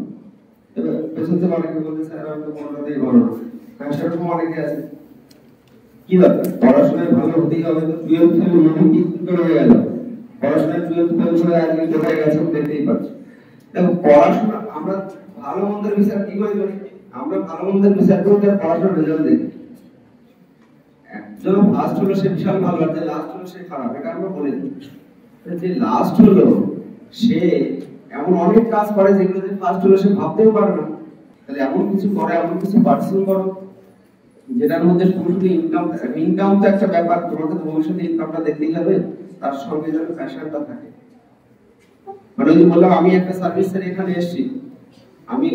পেছনতে অনেকে বলতে স্যার আমি তো কোনোটাতেই ভালো না, হ্যাঁ সেরকম অনেকে আছে। কি ব্যাপার, পড়াশোনায় ভালো হতেই হবে তো 12 ফেল কি করে হয়ে গেল? পড়াশোনায় 12 ফেল করে আজকে কোথায় গেছে দেখতেই পাচ্ছি। দেখো পড়াশোনা আমরা ভালো মন্দের বিচার কি করে করি? আমরা ভালো মন্দের বিচার করি তার পড়াশোনার রেজাল্ট দেখি। একজন ফার্স্ট হলো সে বিশাল ভালো, আর যে লাস্ট হলো সে খারাপ, এটা আমরা বলে দিই। যে লাস্ট হলো সে এমন অনেক কাজ করে যেগুলো যে ফার্স্ট হলো সে ভাবতেও পারে না। তাহলে এমন কিছু করে, এমন কিছু পার্সন করো যেটার মধ্যে শুধু ইনকাম তো একটা ব্যাপার, তোমাকে তো ভবিষ্যতে ইনকামটা দেখতেই হবে, তার সঙ্গে যেন প্যাশনটা থাকে। মানে যদি বললাম আমি একটা সার্ভিস সেরে এখানে এসেছি, আমি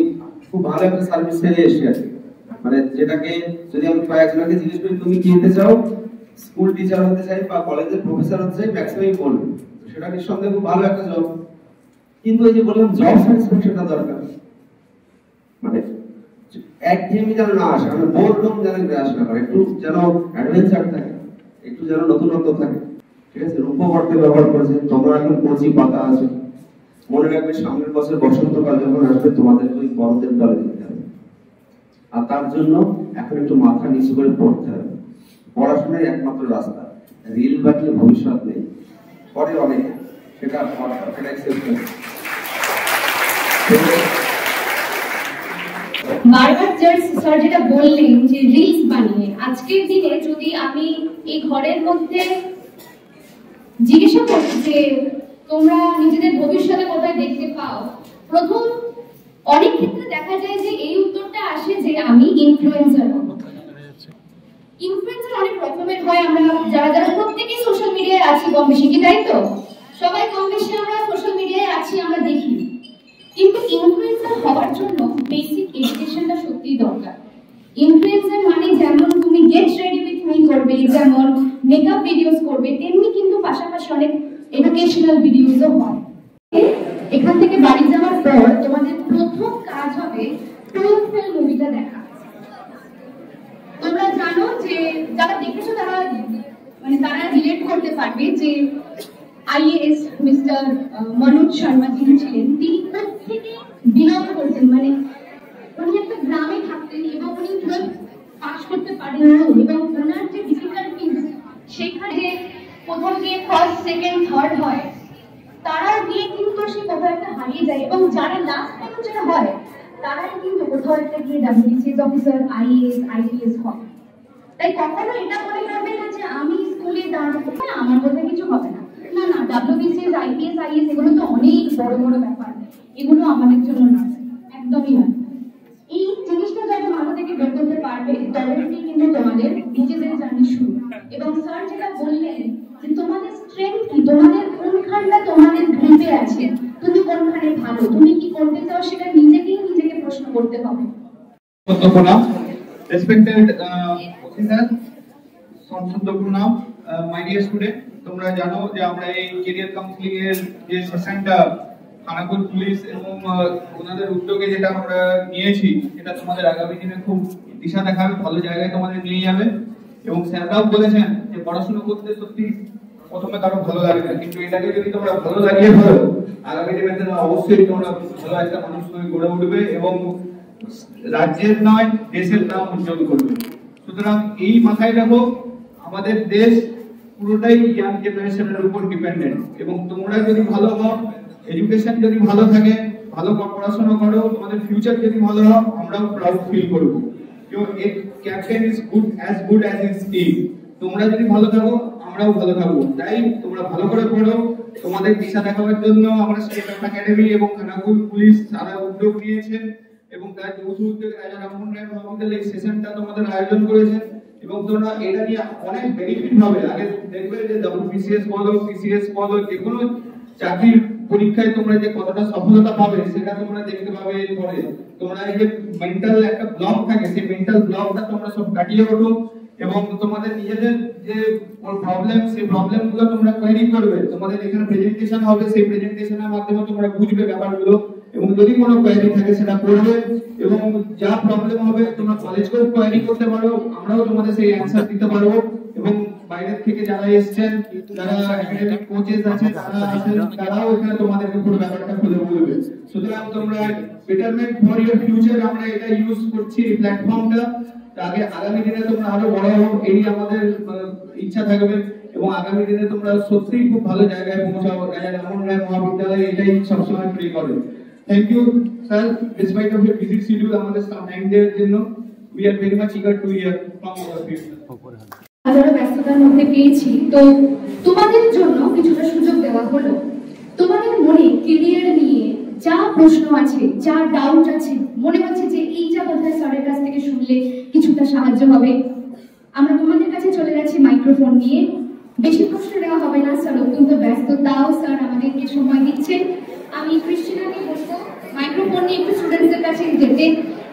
খুব ভালো একটা সার্ভিস সেরে এসেছি আর কি, মানে যেটাকে যদি আমি কয়েকজনকে জিজ্ঞেস করি তুমি কি হতে চাও, স্কুল টিচার হতে চাই বা কলেজের প্রফেসর হতে চাই, ম্যাক্সিমাম বলবে সেটা নিঃসন্দেহে খুব ভালো একটা জব। কিন্তু এই যে বললাম জব স্যাটিসফ্যাকশনটা দরকার, মানে একঘেয়েমি যেন না আসে, মানে বোরডম যেন গ্রাস না করে, একটু যেন অ্যাডভেঞ্চার থাকে, একটু যেন নতুনত্ব থাকে। ঠিক আছে, রূপবর্তে ব্যবহার করেছে, তোমরা এখন কচি পাতা আছে, মনে রাখবে সামনের বছর বসন্তকাল যখন আসবে তোমাদের ওই বড়দের দলে দিতে হবে। আর তার জন্য এখন একটু মাথা নিচু করে পড়তে হবে। পড়াশোনাই একমাত্র রাস্তা, রিল বাকি ভবিষ্যৎ নেই। পরে অনেকে সেটা বারবার স্যার যেটা বললেন যে রিলস বানিয়ে, আজকের দিনে যদি আমি এই ঘরের মধ্যে জিজ্ঞাসা করি যে তোমরা নিজেদের ভবিষ্যতে কোথায় দেখতে পাও, প্রথম অনেক ক্ষেত্রে দেখা যায় যে এই উত্তরটা আসে যে আমি ইনফ্লুয়েন্সার হব। ইনফ্লুয়েন্সার অনেক রকমের হয়, আমরা যারা যারা প্রত্যেকেই সোশ্যাল মিডিয়ায় আছি কম বেশি, কি তাই তো? সবাই কম বেশি আমরা সোশ্যাল মিডিয়ায় আছি, আমরা দেখি। কিন্তু ইনফ্লুয়েন্সার হওয়ার জন্য বেসিক এডুকেশনটা সত্যিই দরকার। ইনফ্লুয়েন্সার মানে যেমন তুমি গেট রেডি উইথ মি করবে, যেমন মেকআপ ভিডিওস করবে, তেমনি কিন্তু পাশাপাশি অনেক এডুকেশনাল ভিডিওসও হয়। এখান থেকে বাড়ি যাওয়ার পর তোমাদের প্রথম কাজ হবে 12 ফেল মুভিটা দেখা। তোমরা জানো যে যারা দেখেছো তারা মানে তারা রিলেট করতে পারবে যে আইএএস মিস্টার মনোজ শর্মা যিনি ছিলেন, তিনি কোথেকে বিলং করতেন, মানে উনি একটা গ্রামে থাকতেন এবং উনি 12 পাস করতে পারেন এবং ওনার যে ডিফিকাল্টিজ সেখানে প্রথম গিয়ে ফার্স্ট সেকেন্ড থার্ড হয়, তারা গিয়ে কিন্তু সে কোথাও একটা হারিয়ে যায় এবং যারা লাস্ট পর্যন্ত যেটা হয় তারাই কিন্তু কোথাও একটা গিয়ে ডাব্লিউবিসিএস অফিসার, আইএএস, আইপিএস হয়। তাই কখনো এটা মনে করবে না যে আমি স্কুলে দাঁড়াবো না আমার মধ্যে কিছু হবে না, না না, ডাব্লিউবিসিএস, আইপিএস, আইএস এগুলো তো অনেক বড় বড় ব্যাপার, এগুলো আমাদের জন্য না, একদমই না। এই জিনিসটা যখন মাথা থেকে বের করতে পারবে তবেই কিন্তু তোমাদের নিজেদের জার্নি শুরু। এবং স্যার যেটা বললেন যে তোমাদের স্ট্রেংথ কি, তোমাদের কোনখানটা তোমাদের গ্রিপে আছে, তুমি কোনখানে ভালো, তুমি কি করতে চাও সেটা নিজেকে প্রশ্ন করতে হবে। রেসপেক্টেড অফিসার, সংসদ প্রণাম, মাই ডিয়ার স্টুডেন্ট, তোমরা জানো যে আমরা এই ক্যারিয়ার কাউন্সিলিং এর যে সেশনটা খানাকুল পুলিশ এবং ওনাদের উদ্যোগে যেটা আমরা নিয়েছি, এটা তোমাদের আগামী দিনে খুব দিশা দেখাবে, ভালো জায়গায় তোমাদের নিয়ে যাবে। এবং স্যাররাও বলেছেন যে পড়াশোনা করতে সত্যি প্রথমে কারো ভালো লাগে না, কিন্তু এটাকে যদি তোমরা ভালো লাগিয়ে ফেলো আগামী দিনে অবশ্যই তোমরা ভালো একটা মানুষ হয়ে গড়ে উঠবে এবং রাজ্যের নয় দেশের নাম উজ্জ্বল করবে। সুতরাং এই মাথায় রাখো, আমাদের দেশ পুরোটাই ইয়াং জেনারেশনের উপর ডিপেন্ডেন্ট, এবং তোমরা যদি ভালো হও, এডুকেশন যদি ভালো থাকে, ভালো পড়াশোনা করো, তোমাদের ফিউচার যদি ভালো হয়, আমরাও প্রাউড ফিল করবো। Captain is good as his team. তোমরা যদি ভালো থাকো আমরাও ভালো থাকবো, তাই তোমরা ভালো করে পড়ো। তোমাদের দিশা দেখাবার জন্য আমরা স্টেট একাডেমি এবং খানাকুল পুলিশ সারা উদ্যোগ নিয়েছেন এবং তার যৌথ উদ্যোগে রাজা রামমোহন রায় মহাবিদ্যালয় এই সেশনটা তোমাদের আয়োজন করেছেন এবং তোমরা এটা নিয়ে অনেক বেনিফিট হবে। আগে দেখবে যে WBCS বলো, PCS বলো, যে কোনো চাকরির পরীক্ষায় তোমরা যে কতটা সফলতা পাবে সেটা তোমরা দেখতে পাবে। এরপরে তোমরা এই যে মেন্টাল একটা ব্লক থাকে, সেই মেন্টাল ব্লকটা তোমরা সব কাটিয়ে ওঠো এবং তোমাদের নিজেদের যে প্রবলেম, সেই প্রবলেমগুলো তোমরা কোয়েরি করবে। তোমাদের এখানে প্রেজেন্টেশন হবে, সেই প্রেজেন্টেশনের মাধ্যমে তোমরা বুঝবে ব্যাপারগুলো এবং যদি কোনো কোয়েরি থাকে সেটা করবে এবং যা প্রবলেম হবে তোমরা কলেজকেও কোয়েরি করতে পারো, আমরাও তোমাদের সেই অ্যানসার দিতে পারবো এবং বাইরের থেকে যারা এসেছেন, যারা একাডেমিক কোচেস আছে, তারা আছেন, তারাও এখানে তোমাদেরকে পুরো ব্যাপারটা খুলে বলবে। সুতরাং তোমরা বেটারমেন্ট ফর ইওর ফিউচার, আমরা এটা ইউজ করছি এই প্ল্যাটফর্মটা, আগে আগামী দিনে তোমরা আরো বড় হও এই আমাদের ইচ্ছা থাকবে এবং আগামী দিনে তোমরা সত্যিই খুব ভালো জায়গায় পৌঁছাও। রাজা রামমোহন রায় মহাবিদ্যালয় এটাই সবসময় প্রে করে। Thank you sir, despite of your busy schedule আমাদের টাইম দেওয়ার জন্য। We are very much eager to hear from all of you. হাজারো ব্যস্ততার মধ্যে পেয়েছি, তো তোমাদের জন্য কিছুটা সুযোগ দেওয়া হলো। তোমাদের মনে ক্যারিয়ার নিয়ে যা প্রশ্ন আছে, যা ডাউট আছে, মনে হচ্ছে যে এইটা বোধহয় স্যারের কাছ থেকে শুনলে কিছুটা সাহায্য হবে, আমরা তোমাদের কাছে চলে যাচ্ছি মাইক্রোফোন নিয়ে। বেশি প্রশ্ন দেওয়া হবে না, স্যার অত্যন্ত ব্যস্ত, তাও স্যার আমাদেরকে সময় দিচ্ছেন। আমি ক্রিস্টিনাকে বলবো মাইক্রোফোন নিয়ে একটু স্টুডেন্টসদের কাছে যেতে,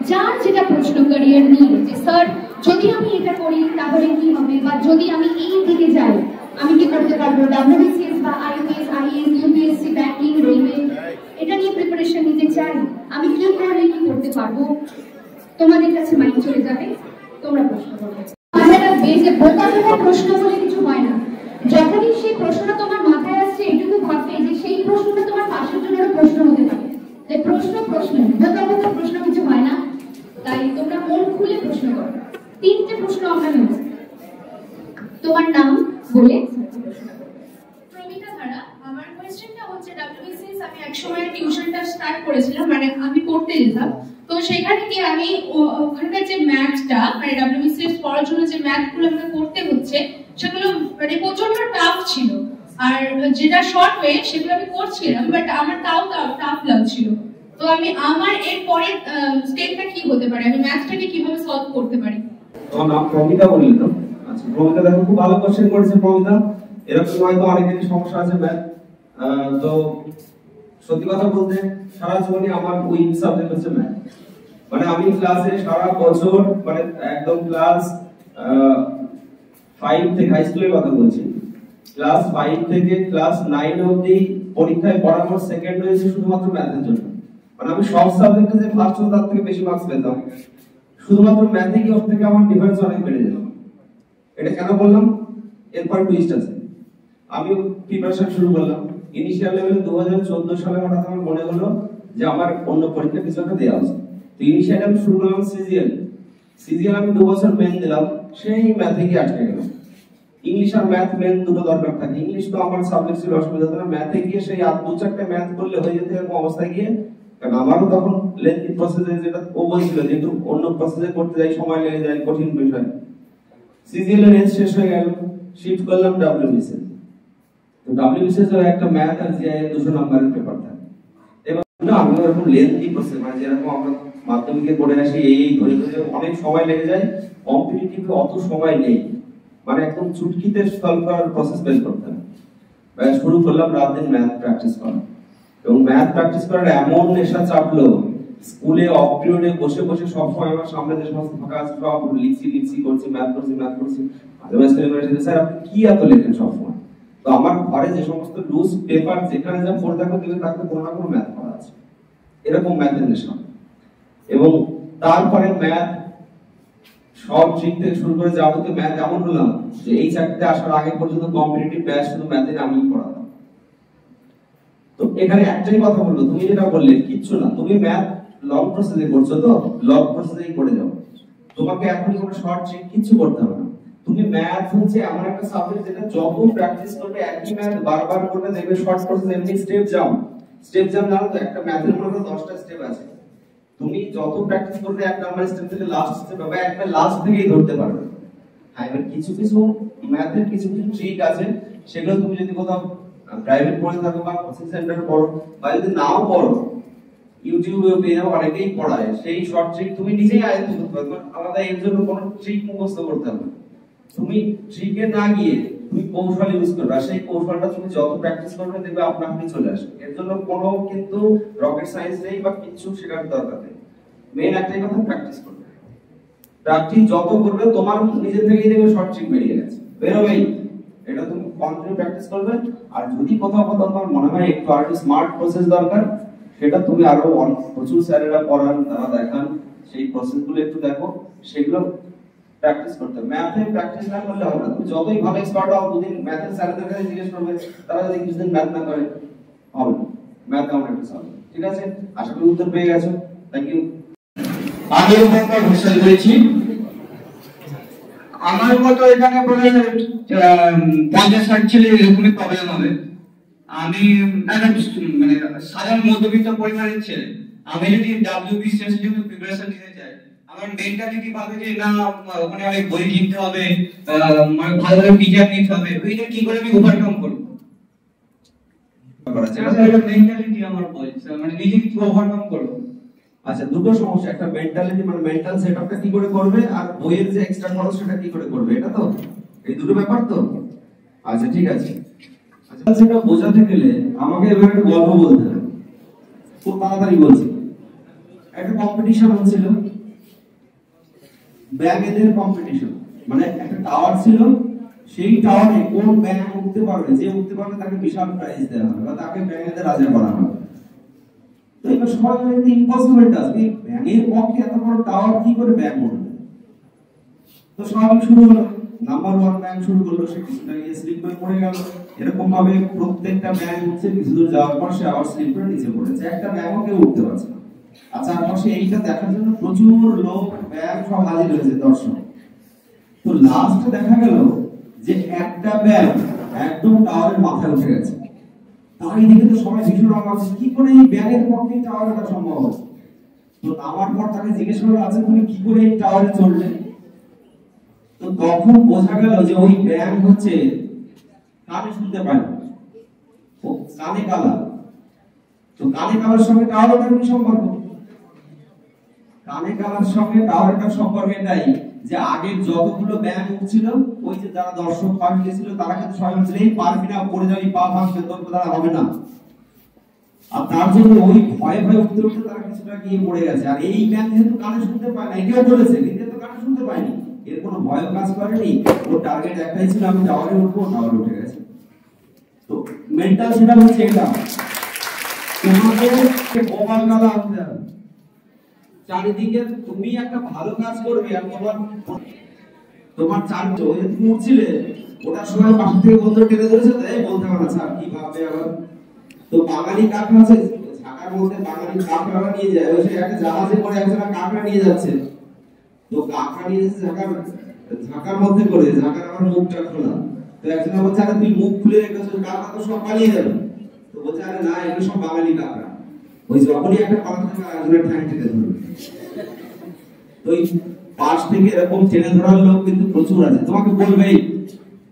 যার যেটা প্রশ্ন ক্যারিয়ার নিয়ে, যে স্যার যদি আমি এটা করি তাহলে কি হবে, বা যদি আমি এই দিকে যাই আমি কি করতে পারবো, WBCS বা IAS, IAS, UPSC, banking, railway এটা নিয়ে প্রিপারেশন নিতে চাই, আমি কি করলে কি করতে পারবো, তোমাদের কাছে মাইক চলে যাবে, তোমরা প্রশ্ন করবে। মাথাটা বেজে বোকা বোকা প্রশ্ন বলে কিছু হয় না, যখনই সেই প্রশ্নটা তোমার মাথায় আসছে এটুকু ভাববে যে সেই প্রশ্নটা তোমার পাশের জন্য প্রশ্ন হতে পারে, যে প্রশ্ন বোকা বোকা প্রশ্ন কিছু হয় না, তাই তোমরা মন খুলে প্রশ্ন করো। 3টে প্রশ্ন আমরা নেব। তোমার নাম বলে। প্রমিতা ধারা। আমার কোয়েশ্চেনটা হচ্ছে WBCS আমি একসময় টিউশনটা স্টার্ট করেছিলাম, মানে আমি পড়তে যেতাম, তো সেখানে গিয়ে আমি ওখানকার যে ম্যাথটা, মানে WBCS পড়ার জন্য যে ম্যাথগুলো আমাকে করতে হচ্ছে সেগুলো মানে প্রচন্ড টাফ ছিল, আর যেটা শর্ট ওয়ে সেগুলো আমি করছিলাম, বাট আমার তাও টাফ লাগছিল। তো আমি আমার এর পরের স্টেপটা কি হতে পারে, আমি ম্যাথটাকে কিভাবে সলভ করতে পারি? তোমার নাম প্রমিতা বললি তো? আচ্ছা প্রমিতা, দেখো খুব ভালো কোশ্চেন করেছে প্রমিতা। এরকম হয়তো অনেকেরই সমস্যা আছে ম্যাথ, তো সত্যি কথা বলতে সারা জীবনে আমার উইক সাবজেক্ট হচ্ছে ম্যাথ। মানে আমি ক্লাসে সারা বছর, মানে একদম ক্লাস 5 থেকে, হাই স্কুলের কথা বলছি, ক্লাস 5 থেকে ক্লাস 9 অবধি পরীক্ষায় পড়ানোর সেকেন্ড হয়েছে শুধুমাত্র ম্যাথের জন্য। মানে আমি সব সাবজেক্টে যে ফার্স্ট হতাম তার থেকে বেশি মার্কস পেতাম, শুধুমাত্র ম্যাথে কি ওর থেকে আমার ডিফারেন্স অনেক বেড়ে যেত। এটা কেন বললাম? এরপর টুইস্ট আছে। আমি প্রিপারেশন শুরু করলাম ইনিশিয়াল লেভেলে 2014 সালে। হঠাৎ আমার মনে হলো যে আমার অন্য পরীক্ষা কিছু একটা দেওয়া উচিত, তো ইনিশিয়াল আমি শুরু করলাম সিজিএল। আমি 2 বছর মেন দিলাম, সেই ম্যাথে গিয়ে আটকে গেলাম। ইংলিশ আর ম্যাথ মেন দুটো দরকার থাকে, ইংলিশ তো আমার সাবজেক্ট ছিল, অসুবিধা হতো না। ম্যাথে গিয়ে সেই 2-4টে ম্যাথ করলে হয়ে যেত এরকম অবস্থায় গিয়ে, কারণ আমারও তখন লেন্থি প্রসেসে, যেটা ও বলছিল যেহেতু অন্য প্রসেসে করতে যাই সময় লেগে যায়, কঠিন বিষয়। সিজিএল এর শেষ হয়ে গেল, শিফট করলাম WBCS। তো WBCS এর একটা ম্যাথ আর জিআই 200 নম্বরের পেপার থাকে। এবার না আমি এরকম লেন্থি প্রসেস, মানে যেরকম আমরা মাধ্যমিকে পড়ে আসি এই ধরে ধরে অনেক সময় লেগে যায়, কম্পিটিটিভে অত সময় নেই, মানে একদম চুটকিতে সলভ করার প্রসেস বের করতে হবে। শুরু করলাম রাত দিন ম্যাথ প্র্যাকটিস করা, এবং ম্যাথ প্র্যাকটিস করার এমন নেশা চাপলো, স্কুলে অফ পিরিয়ডে বসে বসে সব সময় আমার সামনে যে সমস্ত ফাঁকা আছে সব লিখছি করছি, ম্যাথ করছি। স্যার আপনি কি এত লেখেন সব সময়? তো আমার ঘরে যে সমস্ত লুজ পেপার যেখানে যা পড়ে থাকো দেবে তাতে কোনো না কোনো ম্যাথ করা আছে, এরকম ম্যাথের নেশা। এবং তারপরে ম্যাথ সব ট্রিক থেকে শুরু করে যাবতীয় ম্যাথ এমন হলাম যে এই চাকরিতে আসার আগে পর্যন্ত কম্পিটিটিভ ব্যাচ শুধু ম্যাথে আমি পড়াতাম। তো এখানে একটাই কথা বলবো, তুমি যেটা বললে কিচ্ছু না, তুমি ম্যাথ লং প্রসেসে করছো, তো লং প্রসেসেই করে যাও, তোমাকে এখনই কোনো শর্ট ট্রিক কিচ্ছু করতে হবে না। তুমি ম্যাথ হচ্ছে এমন একটা সাবজেক্ট যেটা যত প্র্যাকটিস করবে একই ম্যাথ বারবার করবে দেখবে শর্ট প্রসেস এমনি স্টেপ জাম্প জানো তো, একটা ম্যাথের মধ্যে 10টা স্টেপ আছে, তুমি যত প্র্যাকটিস করবে এক নাম্বার স্টেপ থেকে লাস্ট স্টেপ হবে একটা লাস্ট থেকেই ধরতে পারবে। হ্যাঁ, এবার কিছু ম্যাথের কিছু ট্রিক আছে, সেগুলো তুমি যদি কোথাও প্রাইভেট পড়ে থাকো বা কোচিং সেন্টারে পড়ো বা যদি নাও পড়ো, ইউটিউবে পেয়ে যাও, অনেকেই পড়ায়, সেই শর্ট ট্রিক তুমি নিজেই আয়ত্ত করতে পারবে, আলাদা এর জন্য কোনো ট্রিক মুখস্থ করতে হবে। তুমি ট্রিকে না গিয়ে তুমি কৌশল ইউজ করবে, আর সেই কৌশলটা তুমি যত প্র্যাকটিস করবে দেখবে আপনা আপনি চলে আসবে। এর জন্য কোনো কিন্তু রকেট সায়েন্স নেই বা কিছু শেখার দরকার নেই, মেইন একটাই কথা, প্র্যাকটিস করবে। প্র্যাকটিস যত করবে তোমার নিজে থেকেই দেখবে শর্ট ট্রিক বেরিয়ে গেছে, বেরোবেই। এটা তুমি কন্টিনিউ প্র্যাকটিস করবে। আর যদি কোথাও তোমার মনে হয় একটু আর স্মার্ট প্রসেস দরকার, সেটা তুমি আরো প্রচুর স্যারেরা পড়ান, তারা দেখান, সেই প্রসেসগুলো একটু দেখো, সেগুলো প্র্যাকটিস করতে হবে। ম্যাথে প্র্যাকটিস না করলে হবে না, তুমি যতই ভালো এক্সপার্ট হও, দুদিন ম্যাথের স্যারদের কাছে জিজ্ঞেস করবে, তারা যদি কিছুদিন ম্যাথ না করে হবে না, ম্যাথ এমন একটা সাবজেক্ট। ঠিক আছে, আশা করি উত্তর পেয়ে গেছো। Thank you. আমি উপর ঘোষণা করেছি, আমার মতো এখানে বলে 50-60 ছেলে এরকমই প্রবলেম হবে। আমি মানে সাধারণ মধ্যবিত্ত পরিবারের ছেলে, আমি যদি WBCS জন্য প্রিপারেশন নিতে চাই, আমার মেন্টালিটি ভাবে যে না ওখানে অনেক বই কিনতে হবে, মানে ভালো ভালো টিচার নিতে হবে, ওইটা কি করে আমি ওভারকাম করবো? মেন্টালিটি আমার বলছে, মানে নিজে কি ওভারকাম করবো। আচ্ছা, দুটো সমস্যা, একটা মেন্টালিটি মানে মেন্টাল সেটআপটা কি করে করবে, আর বইয়ের যে এক্সট্রা খরচ সেটা কি করে করবে, এটা তো এই দুটো ব্যাপার তো। আচ্ছা ঠিক আছে, আচ্ছা সেটা বোঝাতে গেলে আমাকে এবার একটা গল্প বলতে হবে, খুব তাড়াতাড়ি বলছি। একটা কম্পিটিশন হচ্ছিল, ব্যাঙেদের কম্পিটিশন, মানে একটা টাওয়ার ছিল, সেই টাওয়ারে কোন ব্যাঙ উঠতে পারবে, যে উঠতে পারবে তাকে বিশাল প্রাইজ দেওয়া হবে বা তাকে ব্যাঙেদের রাজা করা হবে। তো এবার সবাই বলে ইম্পসিবল টাস্ক, এই ব্যাঙের পক্ষে এত বড় টাওয়ার কি করে ব্যাঙ উঠবে। তো সবাই শুরু হলো, নাম্বার 1 ব্যাঙ শুরু করলো, সে কিছুটা গিয়ে স্লিপ করে পড়ে গেল। এরকম ভাবে প্রত্যেকটা ব্যাঙ উঠছে, কিছু দূর যাওয়ার পর সে আবার স্লিপ করে নিচে পড়েছে, একটা ব্যাঙও কেউ উঠতে পারছে না। আচ্ছা, চারপাশে এইটা দেখার জন্য প্রচুর লোক ব্যাঙ সব হাজির হয়েছে, দর্শক। তো লাস্টে দেখা গেল যে একটা ব্যাঙ একদম টাওয়ারের মাথায় উঠে গেছে। তার এইদিকে তো সবাই ভীষণ অবাক, কি করে এই ব্যাঙের পক্ষে টাওয়ারে ওঠা সম্ভব হয়। তো নামার পর তাকে জিজ্ঞেস করা, আচ্ছা তুমি কি করে এই টাওয়ারে চললে? তো তখন বোঝা গেল যে ওই ব্যাঙ হচ্ছে কানে শুনতে পায় না, ও কানে কালা। তো কানে কালার সঙ্গে টাওয়ারের কি সম্পর্ক? কানে কালার সঙ্গে টাওয়ারটার সম্পর্ক এটাই যে আগের যতগুলো ব্যাঙ উঠছিল, ওই যে যারা দর্শক পাশ গেছিল তারা কিন্তু সবাই বলছিল এই পারবি না, পড়ে যাবি, পা ভাঙবে, তোর দ্বারা হবে না। আর তার জন্য ওই ভয়ে ভয়ে উঠতে উঠতে তারা কিছুটা গিয়ে পড়ে গেছে। আর এই ব্যাঙ যেহেতু কানে শুনতে পায় না, এটাও বলেছে কিন্তু তো কানে শুনতে পায়নি, এর কোনো ভয় কাজ করেনি, ওর টার্গেট একটাই ছিল আমি টাওয়ারে উঠবো, টাওয়ারে উঠে গেছে। তো মেন্টাল সেটা হচ্ছে এটা, তোমাকে বোবা কালা হতে হবে। চারিদিকে তুমি একটা ভালো কাজ করবে আর তোমার চারজন ওই তুমি উঠছিলে, ওটার সময় পাশ থেকে বন্ধু টেনে ধরেছে, তাই বলতে পারে স্যার কি ভাববে আবার। তো বাঙালি কাঁকড়া আছে, ঢাকার মধ্যে বাঙালি কাঁকড়া নিয়ে যায়, ওই একটা জাহাজে করে একজন কাঁকড়া নিয়ে যাচ্ছে। তো কাঁকড়া নিয়ে যাচ্ছে ঝাঁকার মধ্যে করে, ঝাঁকার আমার মুখটা খোলা। তো একজন বলছে আরে তুই মুখ খুলে রেখেছিস, কাঁকড়া তো সব পালিয়ে যাবে। তো বলছে আরে না, এগুলো সব বাঙালি কাঁকড়া। ওই যখনই একটা কথা থাকে একজনের ঠ্যাং টেনে ধরবে। তো এই পাশ থেকে এরকম টেনে ধরার লোক কিন্তু প্রচুর আছে, তোমাকে বলবেই।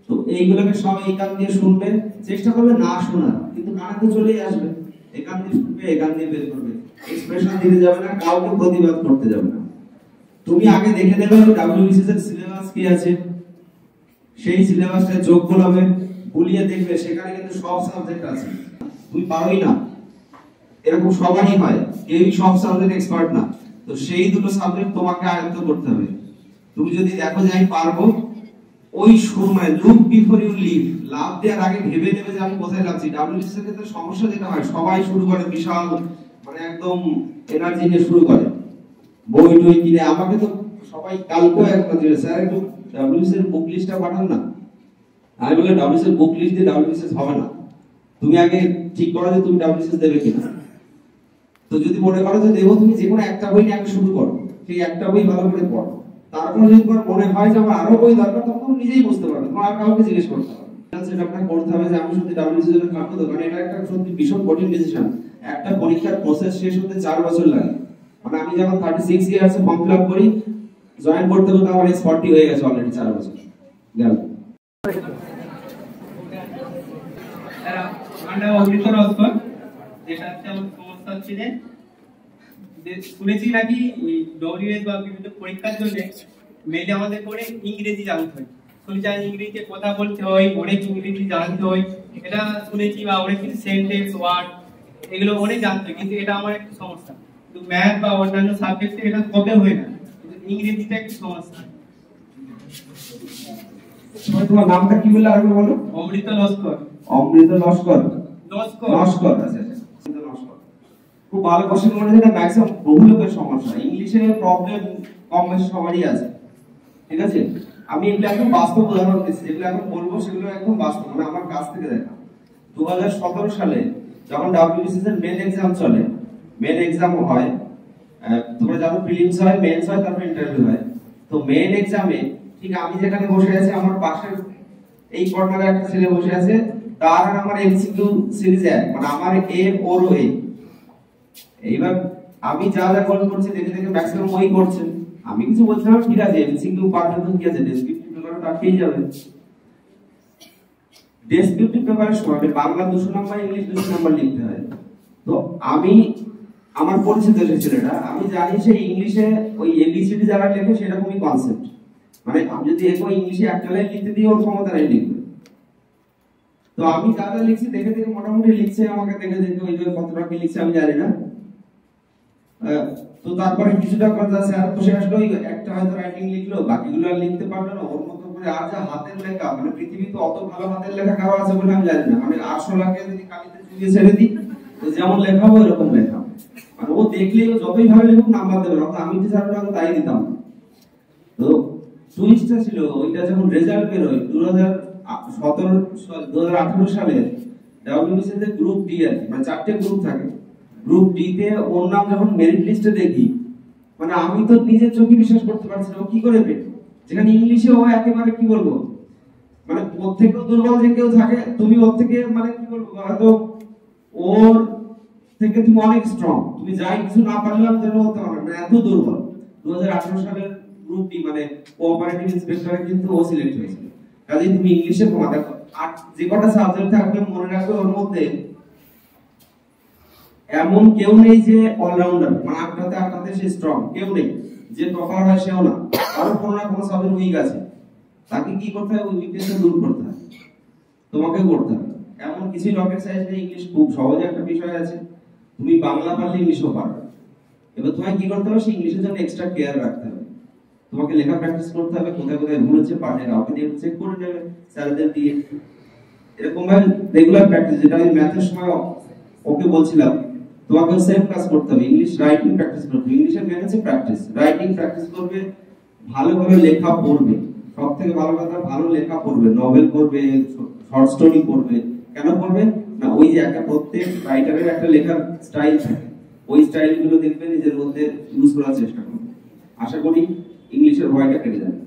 তো এইগুলোকে সব এই কান দিয়ে শুনবে, চেষ্টা করবে না শোনার, কিন্তু কানে তো চলেই আসবে, এই কান দিয়ে শুনবে, এই কান দিয়ে বের করবে, এক্সপ্রেশন দিতে যাবে না, কাউকে প্রতিবাদ করতে যাবে না। তুমি আগে দেখে নেবে WBCS এর সিলেবাস কি আছে, সেই সিলেবাসটা যোগ করবে, বুলিয়ে দেখবে, সেখানে কিন্তু সব সাবজেক্ট আছে। তুমি পারোই না, এরকম সবারই হয়, কেউই সব সাবজেক্ট এক্সপার্ট না। তো সেই দুটো সাবজেক্ট তোমাকে আয়ত্ত করতে হবে। তুমি যদি দেখো যে আমি পারবো, ওই সময় লুক বিফোর ইউ লিভ, লাভ দেওয়ার আগে ভেবে নেবে যে আমি কোথায় যাচ্ছি। WBCS এর ক্ষেত্রে সমস্যা যেটা হয়, সবাই শুরু করে বিশাল মানে একদম এনার্জি নিয়ে শুরু করে, বই টই কিনে। আমাকে তো সবাই কালকেও একটা দিলে স্যার একটু ডাব্লিউবিসি এর বুক লিস্টটা পাঠান না। আমি বললাম ডাব্লিউবিসি এর বুক লিস্ট দিয়ে ডাব্লিউবিসি হবে না, তুমি আগে ঠিক করো যে তুমি ডাব্লিউবিসি দেবে কিনা। তো যদি মনে করো যে দেবো, তুমি যে কোনো একটা বই নিয়ে আগে শুরু করো, সেই একটা বই ভালো করে পড়ো, তারপর যদি তোমার মনে হয় যে আমার আরো বই দরকার, তখন তুমি নিজেই বুঝতে পারবে, তোমার আর কাউকে জিজ্ঞেস করতে হবে। সেটা আপনাকে করতে হবে যে আমি সত্যি ডাব্লিউবিসি এর জন্য কাটবো তো, কারণ এটা একটা সত্যি ভীষণ কঠিন ডিসিশন। একটা পরীক্ষার প্রসেস শেষ হতে 4 বছর লাগে। মানে আমি যখন 36 ইয়ার্সে ফর্ম ফিল আপ করি, জয়েন করতে করতে আমার এজ 40 হয়ে গেছে অলরেডি, 4 বছর গেল। আমরা অমৃত নস্কর, যেটা হচ্ছে আমার সমস্যা হচ্ছে যে শুনেছি নাকি ডব্লিউএস বা বিভিন্ন পরীক্ষার জন্য মেলে আমাদের করে ইংরেজি জানতে হয়, শুনেছি ইংরেজিতে কথা বলতে হয়, অনেক ইংরেজি জানতে হয়, এটা শুনেছি, বা অনেক কিছু সেন্টেন্স ওয়ার্ড এগুলো অনেক জানতে হয়, কিন্তু এটা আমার একটু সমস্যা। কিন্তু ম্যাথ বা অন্যান্য সাবজেক্টে এটা কবে হয় না, ইংরেজিটা একটু সমস্যা। তোমার নামটা কি বললে আরেকবার বলো? অমৃত লস্কর। অমৃত লস্কর, নস্কর, নস্কর, আচ্ছা আচ্ছা, নস্কর। খুব ভালো কোশ্চেন করেছে। এটা ম্যাক্সিমাম বহু লোকের সমস্যা, ইংলিশে প্রবলেম কম বেশি সবারই আছে, ঠিক আছে। আমি এগুলো একদম বাস্তব উদাহরণ দিচ্ছি, যেগুলো এখন বলবো সেগুলো একদম বাস্তব, মানে আমার কাছ থেকে দেখা। 2017 সালে যখন ডাব্লিউবিসি এর মেন এক্সাম চলে, মেন এক্সাম হয়, তোমরা জানো প্রিলিমস হয়, মেন্স হয়, তারপর ইন্টারভিউ হয়। তো মেন এক্সামে ঠিক আমি যেখানে বসে আছি, আমার পাশের এই কর্নারে একটা ছেলে বসে আছে, তার আর আমার এমসিকিউ সিরিজ এক, মানে আমার এ ওর এ। এইবার আমি যা যা কল করছি দেখে দেখে ম্যাক্সিমাম ওই করছে, আমি কিছু বলছিলাম ঠিক আছে, এমসিকিউ পারলে তো কি আছে, ডেসক্রিপটিভ পেপারে তো আটকেই যাবে। ডেসক্রিপটিভ পেপারের সময় বাংলা 200 নাম্বার, ইংলিশ 200 নাম্বার লিখতে হয়। তো আমি আমার পরিচিত যে ছেলেটা, আমি জানি সে ইংলিশে ওই এবিসিডি যারা লেখে সেরকমই কনসেপ্ট, মানে আমি যদি একই ইংলিশে একটা লাইন লিখতে দিই, ওর ক্ষমতা নাই লিখবে। তো আমি যা যা লিখছি দেখে দেখে মোটামুটি লিখছে, আমাকে দেখে দেখে ওই যে কতটা কি লিখছে আমি জানি না। তো তারপরে কিছুটা কথা স্যার বসে আসলো, একটা হয়তো রাইটিং লিখলো, বাকিগুলো আর লিখতে পারলো না, ওর মতো করে। আর যা হাতের লেখা, মানে পৃথিবীতে অত ভালো হাতের লেখা কারো আছে বলে আমি জানি না। মানে 800 লাখে যদি কালিতে চুবিয়ে ছেড়ে দিই, তো যেমন লেখা হবে এরকম লেখা, মানে ও দেখলেই ও যতই ভাবে লিখুক নাম্বার দেবে না। আমি যে স্যারটা তাই দিতাম। তো টুইস্টটা ছিল ওইটা যখন রেজাল্ট বের হয় 2018 সালে, ডাব্লিউবিসি তে গ্রুপ ডি আছে, মানে 4টে গ্রুপ থাকে। গ্রুপ ডি তে ওর নাম যখন মেরিট লিস্টে দেখি, মানে আমি তো নিজের চোখে বিশ্বাস করতে পারছি না, ও কি করে পেল। যেখানে ইংলিশে ও একেবারে কি বলবো, মানে ওর থেকেও দুর্বল যে কেউ থাকে, তুমি ওর থেকে মানে কি বলবো, হয়তো ওর থেকে তুমি অনেক স্ট্রং, তুমি যাই কিছু না পারলাম যেন হতে পারবে না, এত দুর্বল। 2018 সালের গ্রুপ ডি মানে কোঅপারেটিভ ইন্সপেক্টরে কিন্তু ও সিলেক্ট হয়েছিল। কাজে তুমি ইংলিশে কমা দেখো, আর যে কটা সাবজেক্ট থাকবে মনে রাখবে, ওর মধ্যে এমন কেউ নেই যে অলরাউন্ডার, মানে আটটাতে সে স্ট্রং, কেউ নেই। যে টপার হয় সেও না, কারণ কোনো না কোনো সাবজেক্ট উইক আছে। তাকে কি করতে হবে, ওই উইকনেসটা দূর করতে হবে, তোমাকে করতে হবে। এমন কিছু রকেট সায়েন্স নেই, ইংলিশ খুব সহজে একটা বিষয় আছে, তুমি বাংলা পারলে ইংলিশও পারবে। এবার তোমায় কি করতে হবে, সেই ইংলিশের জন্য এক্সট্রা কেয়ার রাখতে হবে, তোমাকে লেখা প্র্যাকটিস করতে হবে, কোথায় কোথায় ভুল হচ্ছে পারলে কাউকে দিয়ে চেক করে নেবে, স্যারদের দিয়ে। এরকম ভাবে রেগুলার প্র্যাকটিস, যেটা আমি ম্যাথের সময় ওকে বলছিলাম, তোমাকে সেম কাজ করতে হবে। ইংলিশ রাইটিং প্র্যাকটিস করবে, ইংলিশের মেন হচ্ছে প্র্যাকটিস, রাইটিং প্র্যাকটিস করবে, ভালোভাবে লেখা পড়বে। সবথেকে ভালো কথা, ভালো লেখা পড়বে, নভেল পড়বে, শর্ট স্টোরি পড়বে। কেন পড়বে না, ওই যে একটা প্রত্যেক রাইটারের একটা লেখার স্টাইল থাকে, ওই স্টাইলগুলো দেখবে নিজের মধ্যে ইউজ করার চেষ্টা করবে। আশা করি ইংলিশের ভয়টা কেটে যাবে।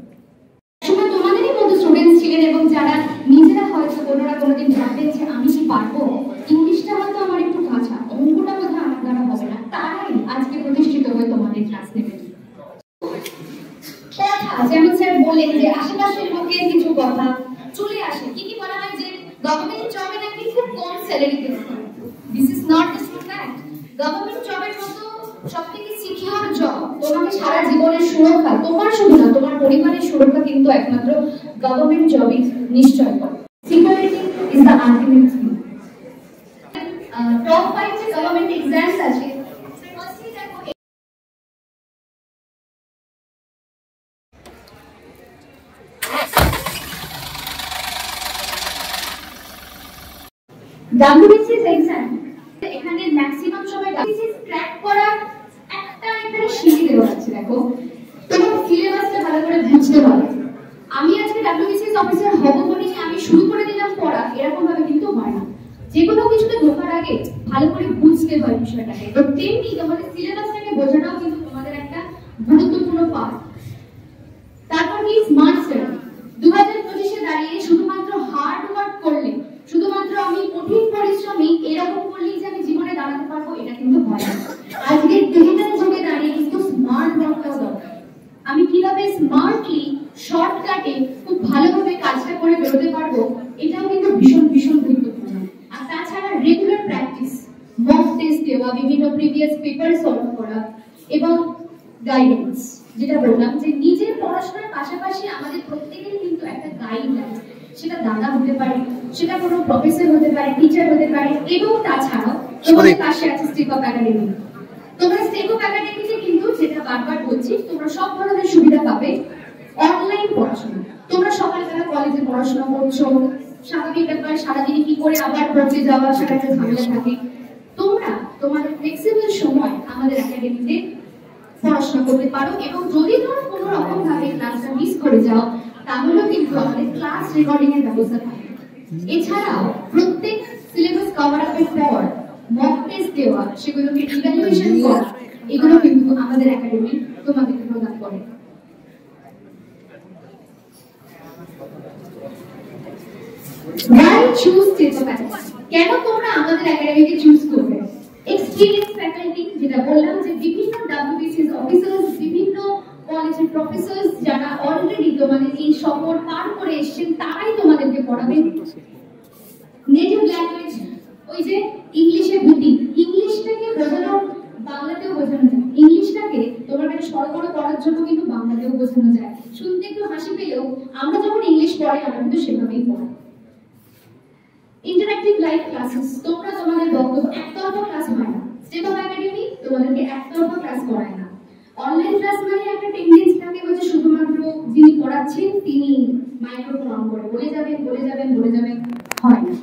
সময় তোমাদেরই মতো স্টুডেন্টস ছিলেন, এবং যারা নিজেরা হয়তো কোনোরা কোনোদিন ভাববেন যে আমি কি পারবো, ইংলিশটা হয়তো আমার একটু কাঁচা, অঙ্কটা বোধহয় আমার দ্বারা হবে না, তারাই আজকে প্রতিষ্ঠিত হয়ে তোমাদের ক্লাস নেবে। কথা যেমন স্যার বললেন যে আশেপাশের লোকের কিছু কথা চলে আসে, কি কি বলা হয় যে গভর্নমেন্ট জবে নাকি খুব কম স্যালারিতে হয়। This is not the fact. Government জবের মতো সবথেকে সিকিউর জব, তোমাকে সারা জীবনের সুরক্ষা, তোমার শুধু না তোমার পরিবারের সুরক্ষা কিন্তু একমাত্র গভর্নমেন্ট জবই নিশ্চয় করে। Security is the ultimate thing. Top 5 যে গভর্নমেন্ট এক্সামস আছে, ফার্স্টলি দেখো ডাব্লিউবিসিএস এক্সাম, এখানে ম্যাক্সিমাম সময় ডাব্লিউবিসিএস ক্র্যাক করার একটা এখানে সিঁড়ি দেওয়া আছে। দেখো তোমার সিলেবাসটা ভালো করে বুঝতে হবে। আমি আজকে ডাব্লিউবিসিএস অফিসার হব বলে আমি শুরু করে দিলাম পড়া, এরকম ভাবে কিন্তু হয় না। যে কোনো কিছুতে ঢোকার আগে ভালো করে বুঝতে হয় বিষয়টাকে। তো তেমনি তোমাদের সিলেবাসটাকে বোঝাটাও কিন্তু তোমাদের একটা গুরুত্বপূর্ণ পার্ট। তারপর কি স্মার্ট স্টাডি। 2025-এ দাঁড়িয়ে শুধুমাত্র হার্ড ওয়ার্ক করলে, শুধুমাত্র আমি কঠিন পরিশ্রমী এরকম করলেই যে আমি জীবনে দাঁড়াতে পারবো, এটা কিন্তু হয় না। আজকের ডিজিটাল যুগে দাঁড়িয়ে কিন্তু স্মার্ট ওয়ার্কটাও দরকার। আমি কিভাবে স্মার্টলি শর্টকাটে খুব ভালোভাবে কাজটা করে বেরোতে পারবো, এটাও কিন্তু ভীষণ ভীষণ গুরুত্বপূর্ণ। আর তাছাড়া রেগুলার প্র্যাকটিস, মক টেস্ট দেওয়া, বিভিন্ন প্রিভিয়াস পেপার সলভ করা এবং গাইডেন্স, যেটা বললাম যে নিজের পড়াশোনার পাশাপাশি আমাদের প্রত্যেকেরই কিন্তু একটা গাইড লাগে। সেটা দাদা হতে পারে, সেটা কোনো প্রফেসর হতে পারে, টিচার হতে পারে, এবং তাছাড়াও তোমাদের পাশে আছে স্টেপ আপ একাডেমি। তোমরা স্টেপ আপ একাডেমিতে কিন্তু, যেটা বারবার বলছি, তোমরা সব ধরনের সুবিধা পাবে। অনলাইন পড়াশোনা, তোমরা সকালবেলা কলেজে পড়াশোনা করছো, স্বাভাবিক ব্যাপার, সারাদিনে কি করে আবার পড়তে যাওয়া, সেটা একটা ঝামেলা থাকে। তোমরা তোমাদের ফ্লেক্সিবল সময় আমাদের একাডেমিতে পড়াশোনা করতে পারো, এবং যদি ধরো কোনো রকম ভাবে ক্লাসটা মিস করে যাও, তাহলেও কিন্তু আমাদের ক্লাস রেকর্ডিং এর ব্যবস্থা থাকে। এছাড়াও প্রত্যেক সিলেবাস কভার আপের পর মক টেস্ট দেওয়া, সেগুলোকে ইভ্যালুয়েশন করা, এগুলো কিন্তু আমাদের একাডেমি তোমাদেরকে প্রদান করে। Why choose State of Academy? কেন তোমরা আমাদের একাডেমিকে চুজ করবে? এক্সপেরিয়েন্স ফ্যাকাল্টি, যেটা বললাম যে বিভিন্ন ডাব্লিউবিসিএস অফিসার্স, বিভিন্ন কলেজের প্রফেসর্স যারা অলরেডি তোমাদের এই সফর পার করে এসেছেন, তারাই তোমাদেরকে পড়াবেন। নেটিভ ল্যাঙ্গুয়েজ, ওই যে ইংলিশে ভীতি, ইংলিশটাকে বোঝানো বাংলাতেও বোঝানো যায়। ইংলিশটাকে তোমার কাছে সরবরাহ করার জন্য কিন্তু বাংলাতেও বোঝানো যায়। শুনতে একটু হাসি পেলেও আমরা যখন ইংলিশ পড়াই, আমরা কিন্তু সেভাবেই পড়াই। ইন্টারঅ্যাক্টিভ লাইভ ক্লাসেস, তোমরা তোমাদের বক্তব্য, একতরফা ক্লাস হয় না। স্টেপ আপ একাডেমি তোমাদেরকে একতরফা ক্লাস করায় না। অনলাইন ক্লাস মানে একটা টেন্ডেন্সি থাকে যে শুধুমাত্র যিনি পড়াচ্ছেন তিনি মাইক্রোফোন অন করে বলে যাবেন, হয় না।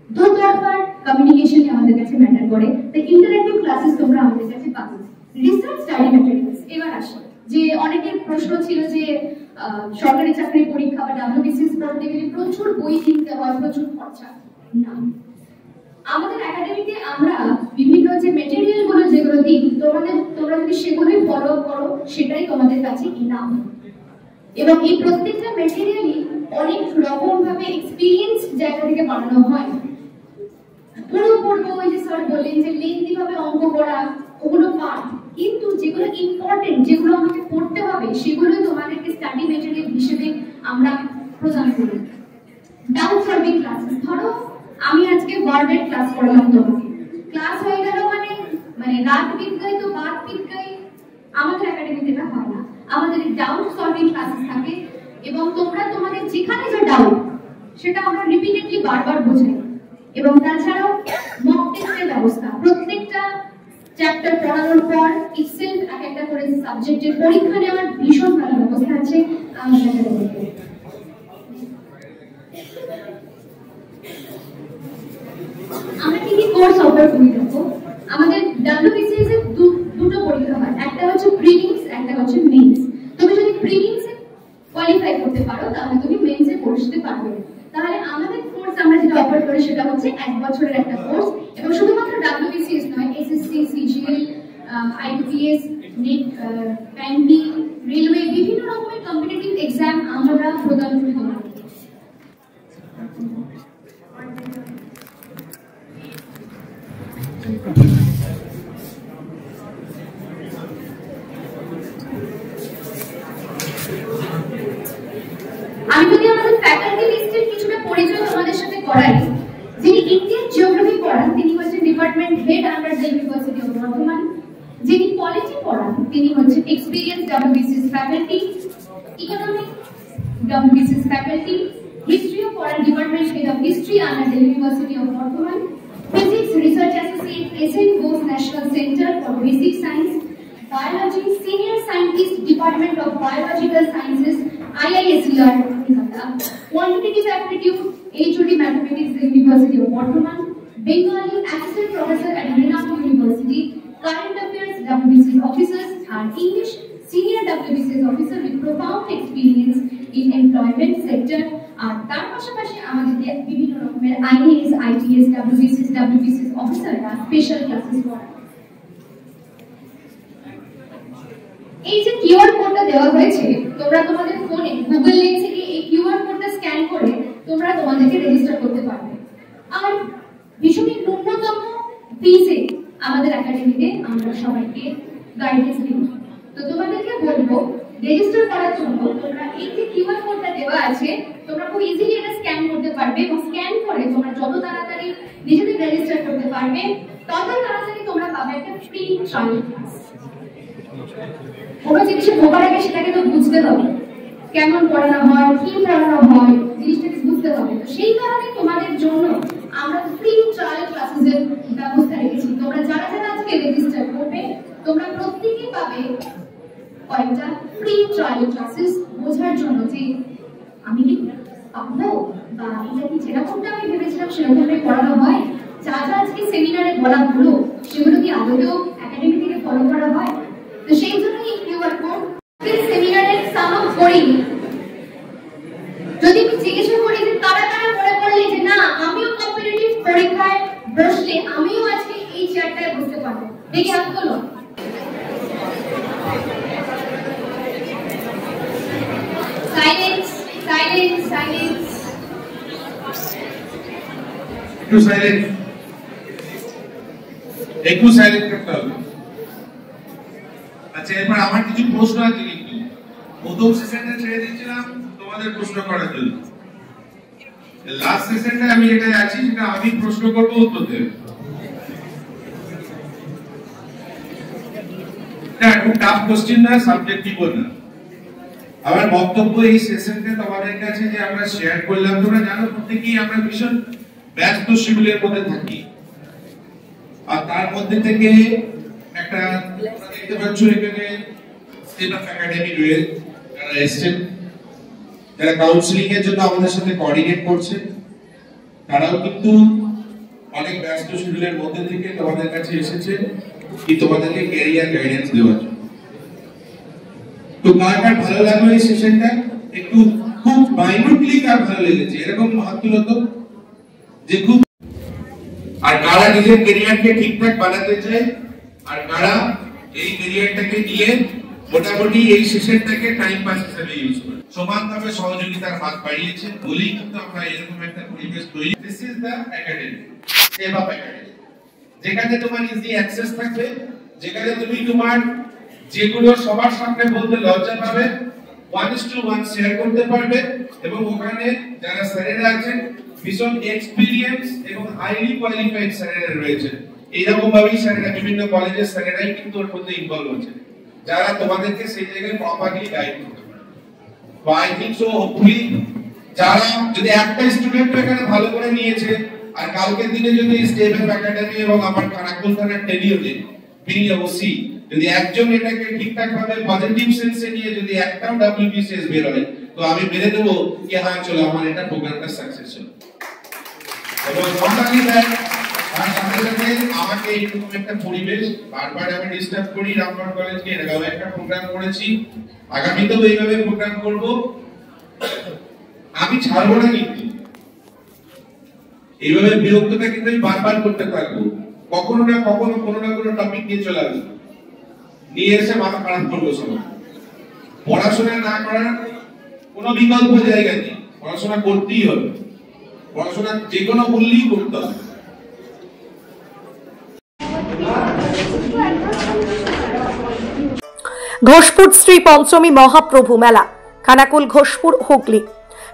দুতরফা কমিউনিকেশন আমাদের কাছে ম্যাটার করে। তো ইন্টারঅ্যাক্টিভ ক্লাসেস তোমরা আমাদের কাছে পাবে। রিসার্চ স্টাডি ম্যাটেরিয়ালস, এবার আসে যে অনেকের প্রশ্ন ছিল যে সরকারি চাকরি পরীক্ষা বা ডাব্লিউবিসিএস পড়তে গেলে প্রচুর বই কিনতে হয়, প্রচুর খরচা। না, আমাদের একাডেমিতে আমরা বিভিন্ন যে মেটেরিয়াল গুলো যেগুলো দিই, তোমরা যদি সেগুলোই ফলো আপ করো, সেটাই তোমাদের কাছে ইনাফ। এবং এই প্রত্যেকটা মেটেরিয়ালই অনেক রকম ভাবে এক্সপেরিয়েন্স জায়গা থেকে বানানো হয়। পুরো পড়বো, ওই যে স্যার বললেন যে লেন্দি ভাবে অঙ্ক করা, ওগুলো পার্ট, কিন্তু যেগুলো ইম্পর্টেন্ট, যেগুলো আমাকে পড়তে হবে, সেগুলো তোমাদেরকে স্টাডি মেটেরিয়াল হিসেবে আমরা প্রদান করি। ডাউট সলভিং ক্লাসেস, ধরো আমি আজকে ওয়ার্ডের ক্লাস করলাম, তোমাকে ক্লাস হয়ে গেল মানে রাত বিত গই তো বাত বিত গই, আমাদের একাডেমিতে এটা হয় না। আমাদের ডাউট সলভিং ক্লাসেস থাকে, এবং তোমরা তোমাদের যেখানে যে ডাউট, সেটা আমরা রিপিটেডলি বারবার বোঝাই। এবং তাছাড়াও মক টেস্টের ব্যবস্থা, প্রত্যেকটা চ্যাপ্টার পড়ানোর পর ইটসেলফ একটা করে সাবজেক্টের পরীক্ষা নেওয়ার ভীষণ ভালো ব্যবস্থা আছে আমাদের একাডেমিতে। আমরা কি কি কোর্স অফার করি দেখো, আমাদের ডাব্লিউবিসিএস এর দুটো পরীক্ষা হয়, একটা হচ্ছে প্রিলিমস, একটা হচ্ছে মেইনস। তুমি যদি প্রিলিমস এ কোয়ালিফাই করতে পারো, তাহলে তুমি মেইনস এ পড়তে পারবে। তাহলে আমাদের কোর্স আমরা যেটা অফার করি সেটা হচ্ছে 1 বছরের একটা কোর্স, এবং শুধুমাত্র ডাব্লিউবিসিএস নয়, SSC, CGL, IPS, net, banking, railway, বিভিন্ন রকমের কম্পিটিটিভ এক্সাম আমরা প্রদান করি। আমি যদি আমাদের ফ্যাকাল্টি লিস্টের কিছুটা পরিচয় তোমাদের সাথে করাই, যিনি ইন্ডিয়ান জিওগ্রাফি পড়ান তিনি হচ্ছেন department head under the university of Bardhaman. যিনি পলিটি পড়ান তিনি হচ্ছেন experience WBCS faculty, economic WBCS faculty, history পড়ান department head of history under the university of Bardhaman, physics research associate SN Bose national centre for basic science, biology senior scientist department of biological sciences IISER, quantitative aptitude HOD mathematics the University of Bardhaman, Bengali assistant professor at Renam University, current affairs WBCS officers and English senior WBCS officer with profound experience in employment sector আর তার পাশাপাশি আমাদেরকে বিভিন্ন রকমের IAS, ITS, WBCS অফিসাররা special classes করায়। এই যে QR কোডটা দেওয়া হয়েছে, তোমরা তোমাদের ফোনে গুগল লেন্সে গিয়ে এই কিউআর কোডটা স্ক্যান করে তোমরা তোমাদেরকে রেজিস্টার করতে পারবে। আর ভীষণই ন্যূনতম ফিসে আমাদের একাডেমিতে আমরা সবাইকে গাইডেন্স দিই। তো তোমাদেরকে বলবো রেজিস্টার করার জন্য তোমরা এই যে কিউআর কোডটা দেওয়া আছে তোমরা খুব ইজিলি এটা স্ক্যান করতে পারবে এবং স্ক্যান করে তোমরা যত তাড়াতাড়ি নিজেদের রেজিস্টার করতে পারবে তত তাড়াতাড়ি তোমরা পাবে একটা ফ্রি ট্রায়াল ক্লাস। কোনো জিনিসে ঢোকার আগে সেটাকে তো বুঝতে হবে, কেমন পড়ানো হয়, কি পড়ানো হয়, জিনিসটাকে বুঝতে হবে। তো সেই কারণে তোমাদের জন্য আমরা ফ্রি ট্রায়াল ক্লাসেসের ব্যবস্থা রেখেছি। তোমরা যারা যারা আজকে রেজিস্টার করবে তোমরা প্রত্যেকেই পাবে কয়েকটা ফ্রি ট্রায়াল ক্লাসেস বোঝার জন্য যে আমি কি পাবো বা এটা কি যেরকমটা আমি ভেবেছিলাম সেরকমটাই পড়ানো হয়, যা যা আজকে সেমিনারে বলা হলো সেগুলো কি আদতেও একাডেমি থেকে ফলো করা হয়। তো সেই জন্য এই কিউআর কোড সেমিনারে সাম আপ করি। যদি আমি জিজ্ঞাসা করি যে তারা তারা মনে করলে যে না আমিও কম্পিটিটিভ পরীক্ষায় বসলে আমিও আজকে এই চেয়ারটায় বসতে পারবো, দেখি হাত তোলো। সাইলেন্স সাইলেন্স সাইলেন্স একটু সাইলেন্ট, একটু সাইলেন্ট করতে হবে। আচ্ছা, এরপর আমার কিছু প্রশ্ন আছে, কিন্তু প্রথম সেশনটা ছেড়ে দিয়েছিলাম তোমাদের প্রশ্ন করার জন্য। লাস্ট সেশনটা আমি যেটা আছি সেটা আমি প্রশ্ন করবো, উত্তর দেবে। এটা খুব টাফ কোশ্চেন না, সাবজেক্টিভ না। আমার বক্তব্য এই সেশনটা তোমাদের কাছে যে আমরা শেয়ার করলাম, তোমরা জানো প্রত্যেকেই আমরা ভীষণ ব্যস্ত শিডিউলের মধ্যে থাকি। আর তার মধ্যে থেকে একটা দেখতে পাচ্ছ এখানে স্টেট অফ একাডেমি রয়েছে, যারা এসছেন, যারা কাউন্সিলিং এর জন্য আমাদের সাথে কোঅর্ডিনেট করছে, তারাও কিন্তু অনেক ব্যস্ত শিডিউলের মধ্যে থেকে তোমাদের কাছে এসেছে কি তোমাদেরকে ক্যারিয়ার গাইডেন্স দেওয়ার জন্য। তো কার কার ভালো লাগলো এই সেশনটা, একটু খুব মাইনুটলি কার ভালো লেগেছে এরকম হাত তুলো তো, যে খুব। আর কারা নিজের ক্যারিয়ারকে ঠিকঠাক বানাতে চায়, আর কারা এই ক্যারিয়ারটাকে নিয়ে মোটামুটি এই সেশনটাকে টাইম পাস হিসেবে ইউজ করে সমানভাবে সহযোগিতার হাত বাড়িয়েছে বলেই কিন্তু আমরা এরকম একটা পরিবেশ তৈরি। This is the academy, step up academy, যেখানে তোমার ইজি অ্যাক্সেস থাকবে, যেখানে তুমি তোমার যেগুলো সবার সামনে বলতে লজ্জা পাবে 1:1 শেয়ার করতে পারবে, এবং ওখানে যারা স্যারেরা আছেন ভীষণ এক্সপেরিয়েন্স এবং হাইলি কোয়ালিফাইড স্যারেরা রয়েছে। এইরকম ভাবেই স্যারেরা বিভিন্ন কলেজের স্যারেরাই কিন্তু ওর মধ্যে ইনভলভ হচ্ছে, যারা তোমাদেরকে সেই জায়গায় প্রপারলি গাইড করতে পারে। তো আই থিংক সো হোপফুলি যারা যদি একটা স্টুডেন্ট এখানে ভালো করে নিয়েছে, আর কালকের দিনে যদি স্টেপ অফ একাডেমি এবং আমার কানাকুল থানার টেলিওতে বিং ওসি যদি একজন এটাকে ঠিকঠাক ভাবে পজিটিভ সেন্সে নিয়ে যদি একটাও WBCS বের হয়, তো আমি মেনে দেবো যে হ্যাঁ চলো আমার এটা প্রোগ্রামটা সাকসেস হলো। এবং আর সাথে সাথে আমাকে এরকম একটা পরিবেশ বারবার আমি ডিস্টার্ব করি রামগড় কলেজকে, এরকম একটা প্রোগ্রাম করেছি, আগামীতেও এইভাবে প্রোগ্রাম করব, আমি ছাড়বো না। কিন্তু এইভাবে বিরক্তটা কিন্তু আমি বারবার করতে থাকবো, কখনো না কখনো কোনো না কোনো টপিক নিয়ে চলে আসবো, নিয়ে এসে মাথা খারাপ করবো সবাই। পড়াশোনা না করার কোনো বিকল্প জায়গা নেই, পড়াশোনা করতেই হবে, পড়াশোনা যে কোনো মূল্যেই করতে হবে। ঘোষপুর শ্রী পঞ্চমী মহাপ্রভু মেলা, খানাকুল, ঘোষপুর, হুগলি।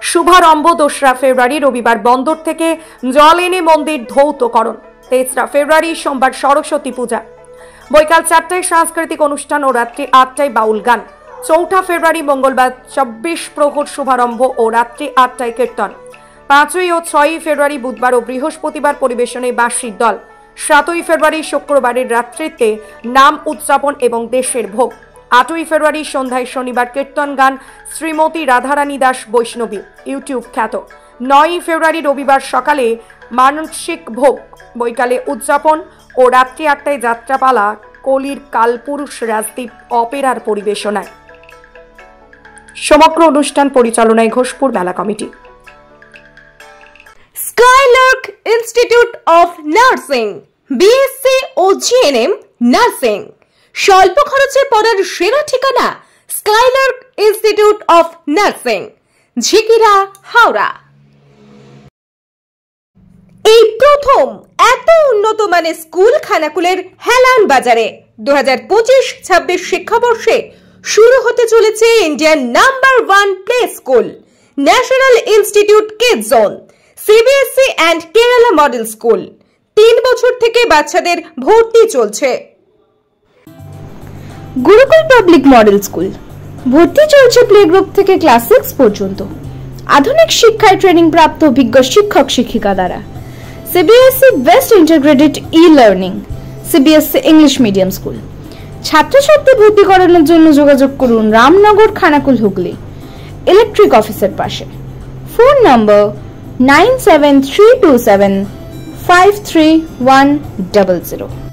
শুভারম্ভ 2রা ফেব্রুয়ারি রবিবার বন্দর থেকে জল এনে মন্দির ধৌতকরণ। 23রা ফেব্রুয়ারি সোমবার সরস্বতী পূজা। বৈকাল 4টায় সাংস্কৃতিক অনুষ্ঠান ও রাত্রি 8টায় বাউল গান। 4ঠা ফেব্রুয়ারি মঙ্গলবার 24 প্রহর শুভারম্ভ ও রাত্রি 8টায় কীর্তন। 5ই ও 6ই ফেব্রুয়ারি বুধবার ও বৃহস্পতিবার পরিবেশনে বাঁশির দল। 7ই ফেব্রুয়ারি শুক্রবারের রাত্রিতে নাম উদযাপন এবং দেশের ভোগ। 8ই ফেব্রুয়ারি সন্ধ্যায় শনিবার কীর্তন গান শ্রীমতী রাধারানী দাস বৈষ্ণবী, ইউটিউব খ্যাত। 9ই ফেব্রুয়ারি রবিবার সকালে মানসিক ভোগ, বৈকালে উদযাপন ও রাত্রি 8টায় যাত্রাপালা কলির কালপুরুষ রাজদীপ অপেরার পরিবেশনায়। সমগ্র অনুষ্ঠান পরিচালনায় ঘোষপুর মেলা কমিটি। Skylark Institute of Nursing, BSc ও জিএনএম নার্সিং। স্বল্প খরচে পড়ার সেরা ঠিকানা Skylark Institute of Nursing, Jhikira, Howrah. এই প্রথম এত উন্নত মানের স্কুল খানাকুলের হেলান বাজারে 2025-26 শিক্ষাবর্ষে শুরু হতে চলেছে Indian number 1 play school, national institute kids zone, CBSE and Kerala model school. 3 বছর থেকে বাচ্চাদের ভর্তি চলছে। গুরুকুল পাবলিক মডেল স্কুল, ভর্তি চলছে প্লে গ্রুপ থেকে ক্লাস 6 পর্যন্ত। আধুনিক শিক্ষায় ট্রেনিং প্রাপ্ত অভিজ্ঞ শিক্ষক শিক্ষিকা দ্বারা। CBSE best integrated e-learning, CBSE English medium school. ছাত্রছাত্রী ভর্তি করানোর জন্য যোগাযোগ করুন রামনগর, খানাকুল, হুগলি, ইলেকট্রিক অফিসের পাশে। ফোন নম্বর 9732753100।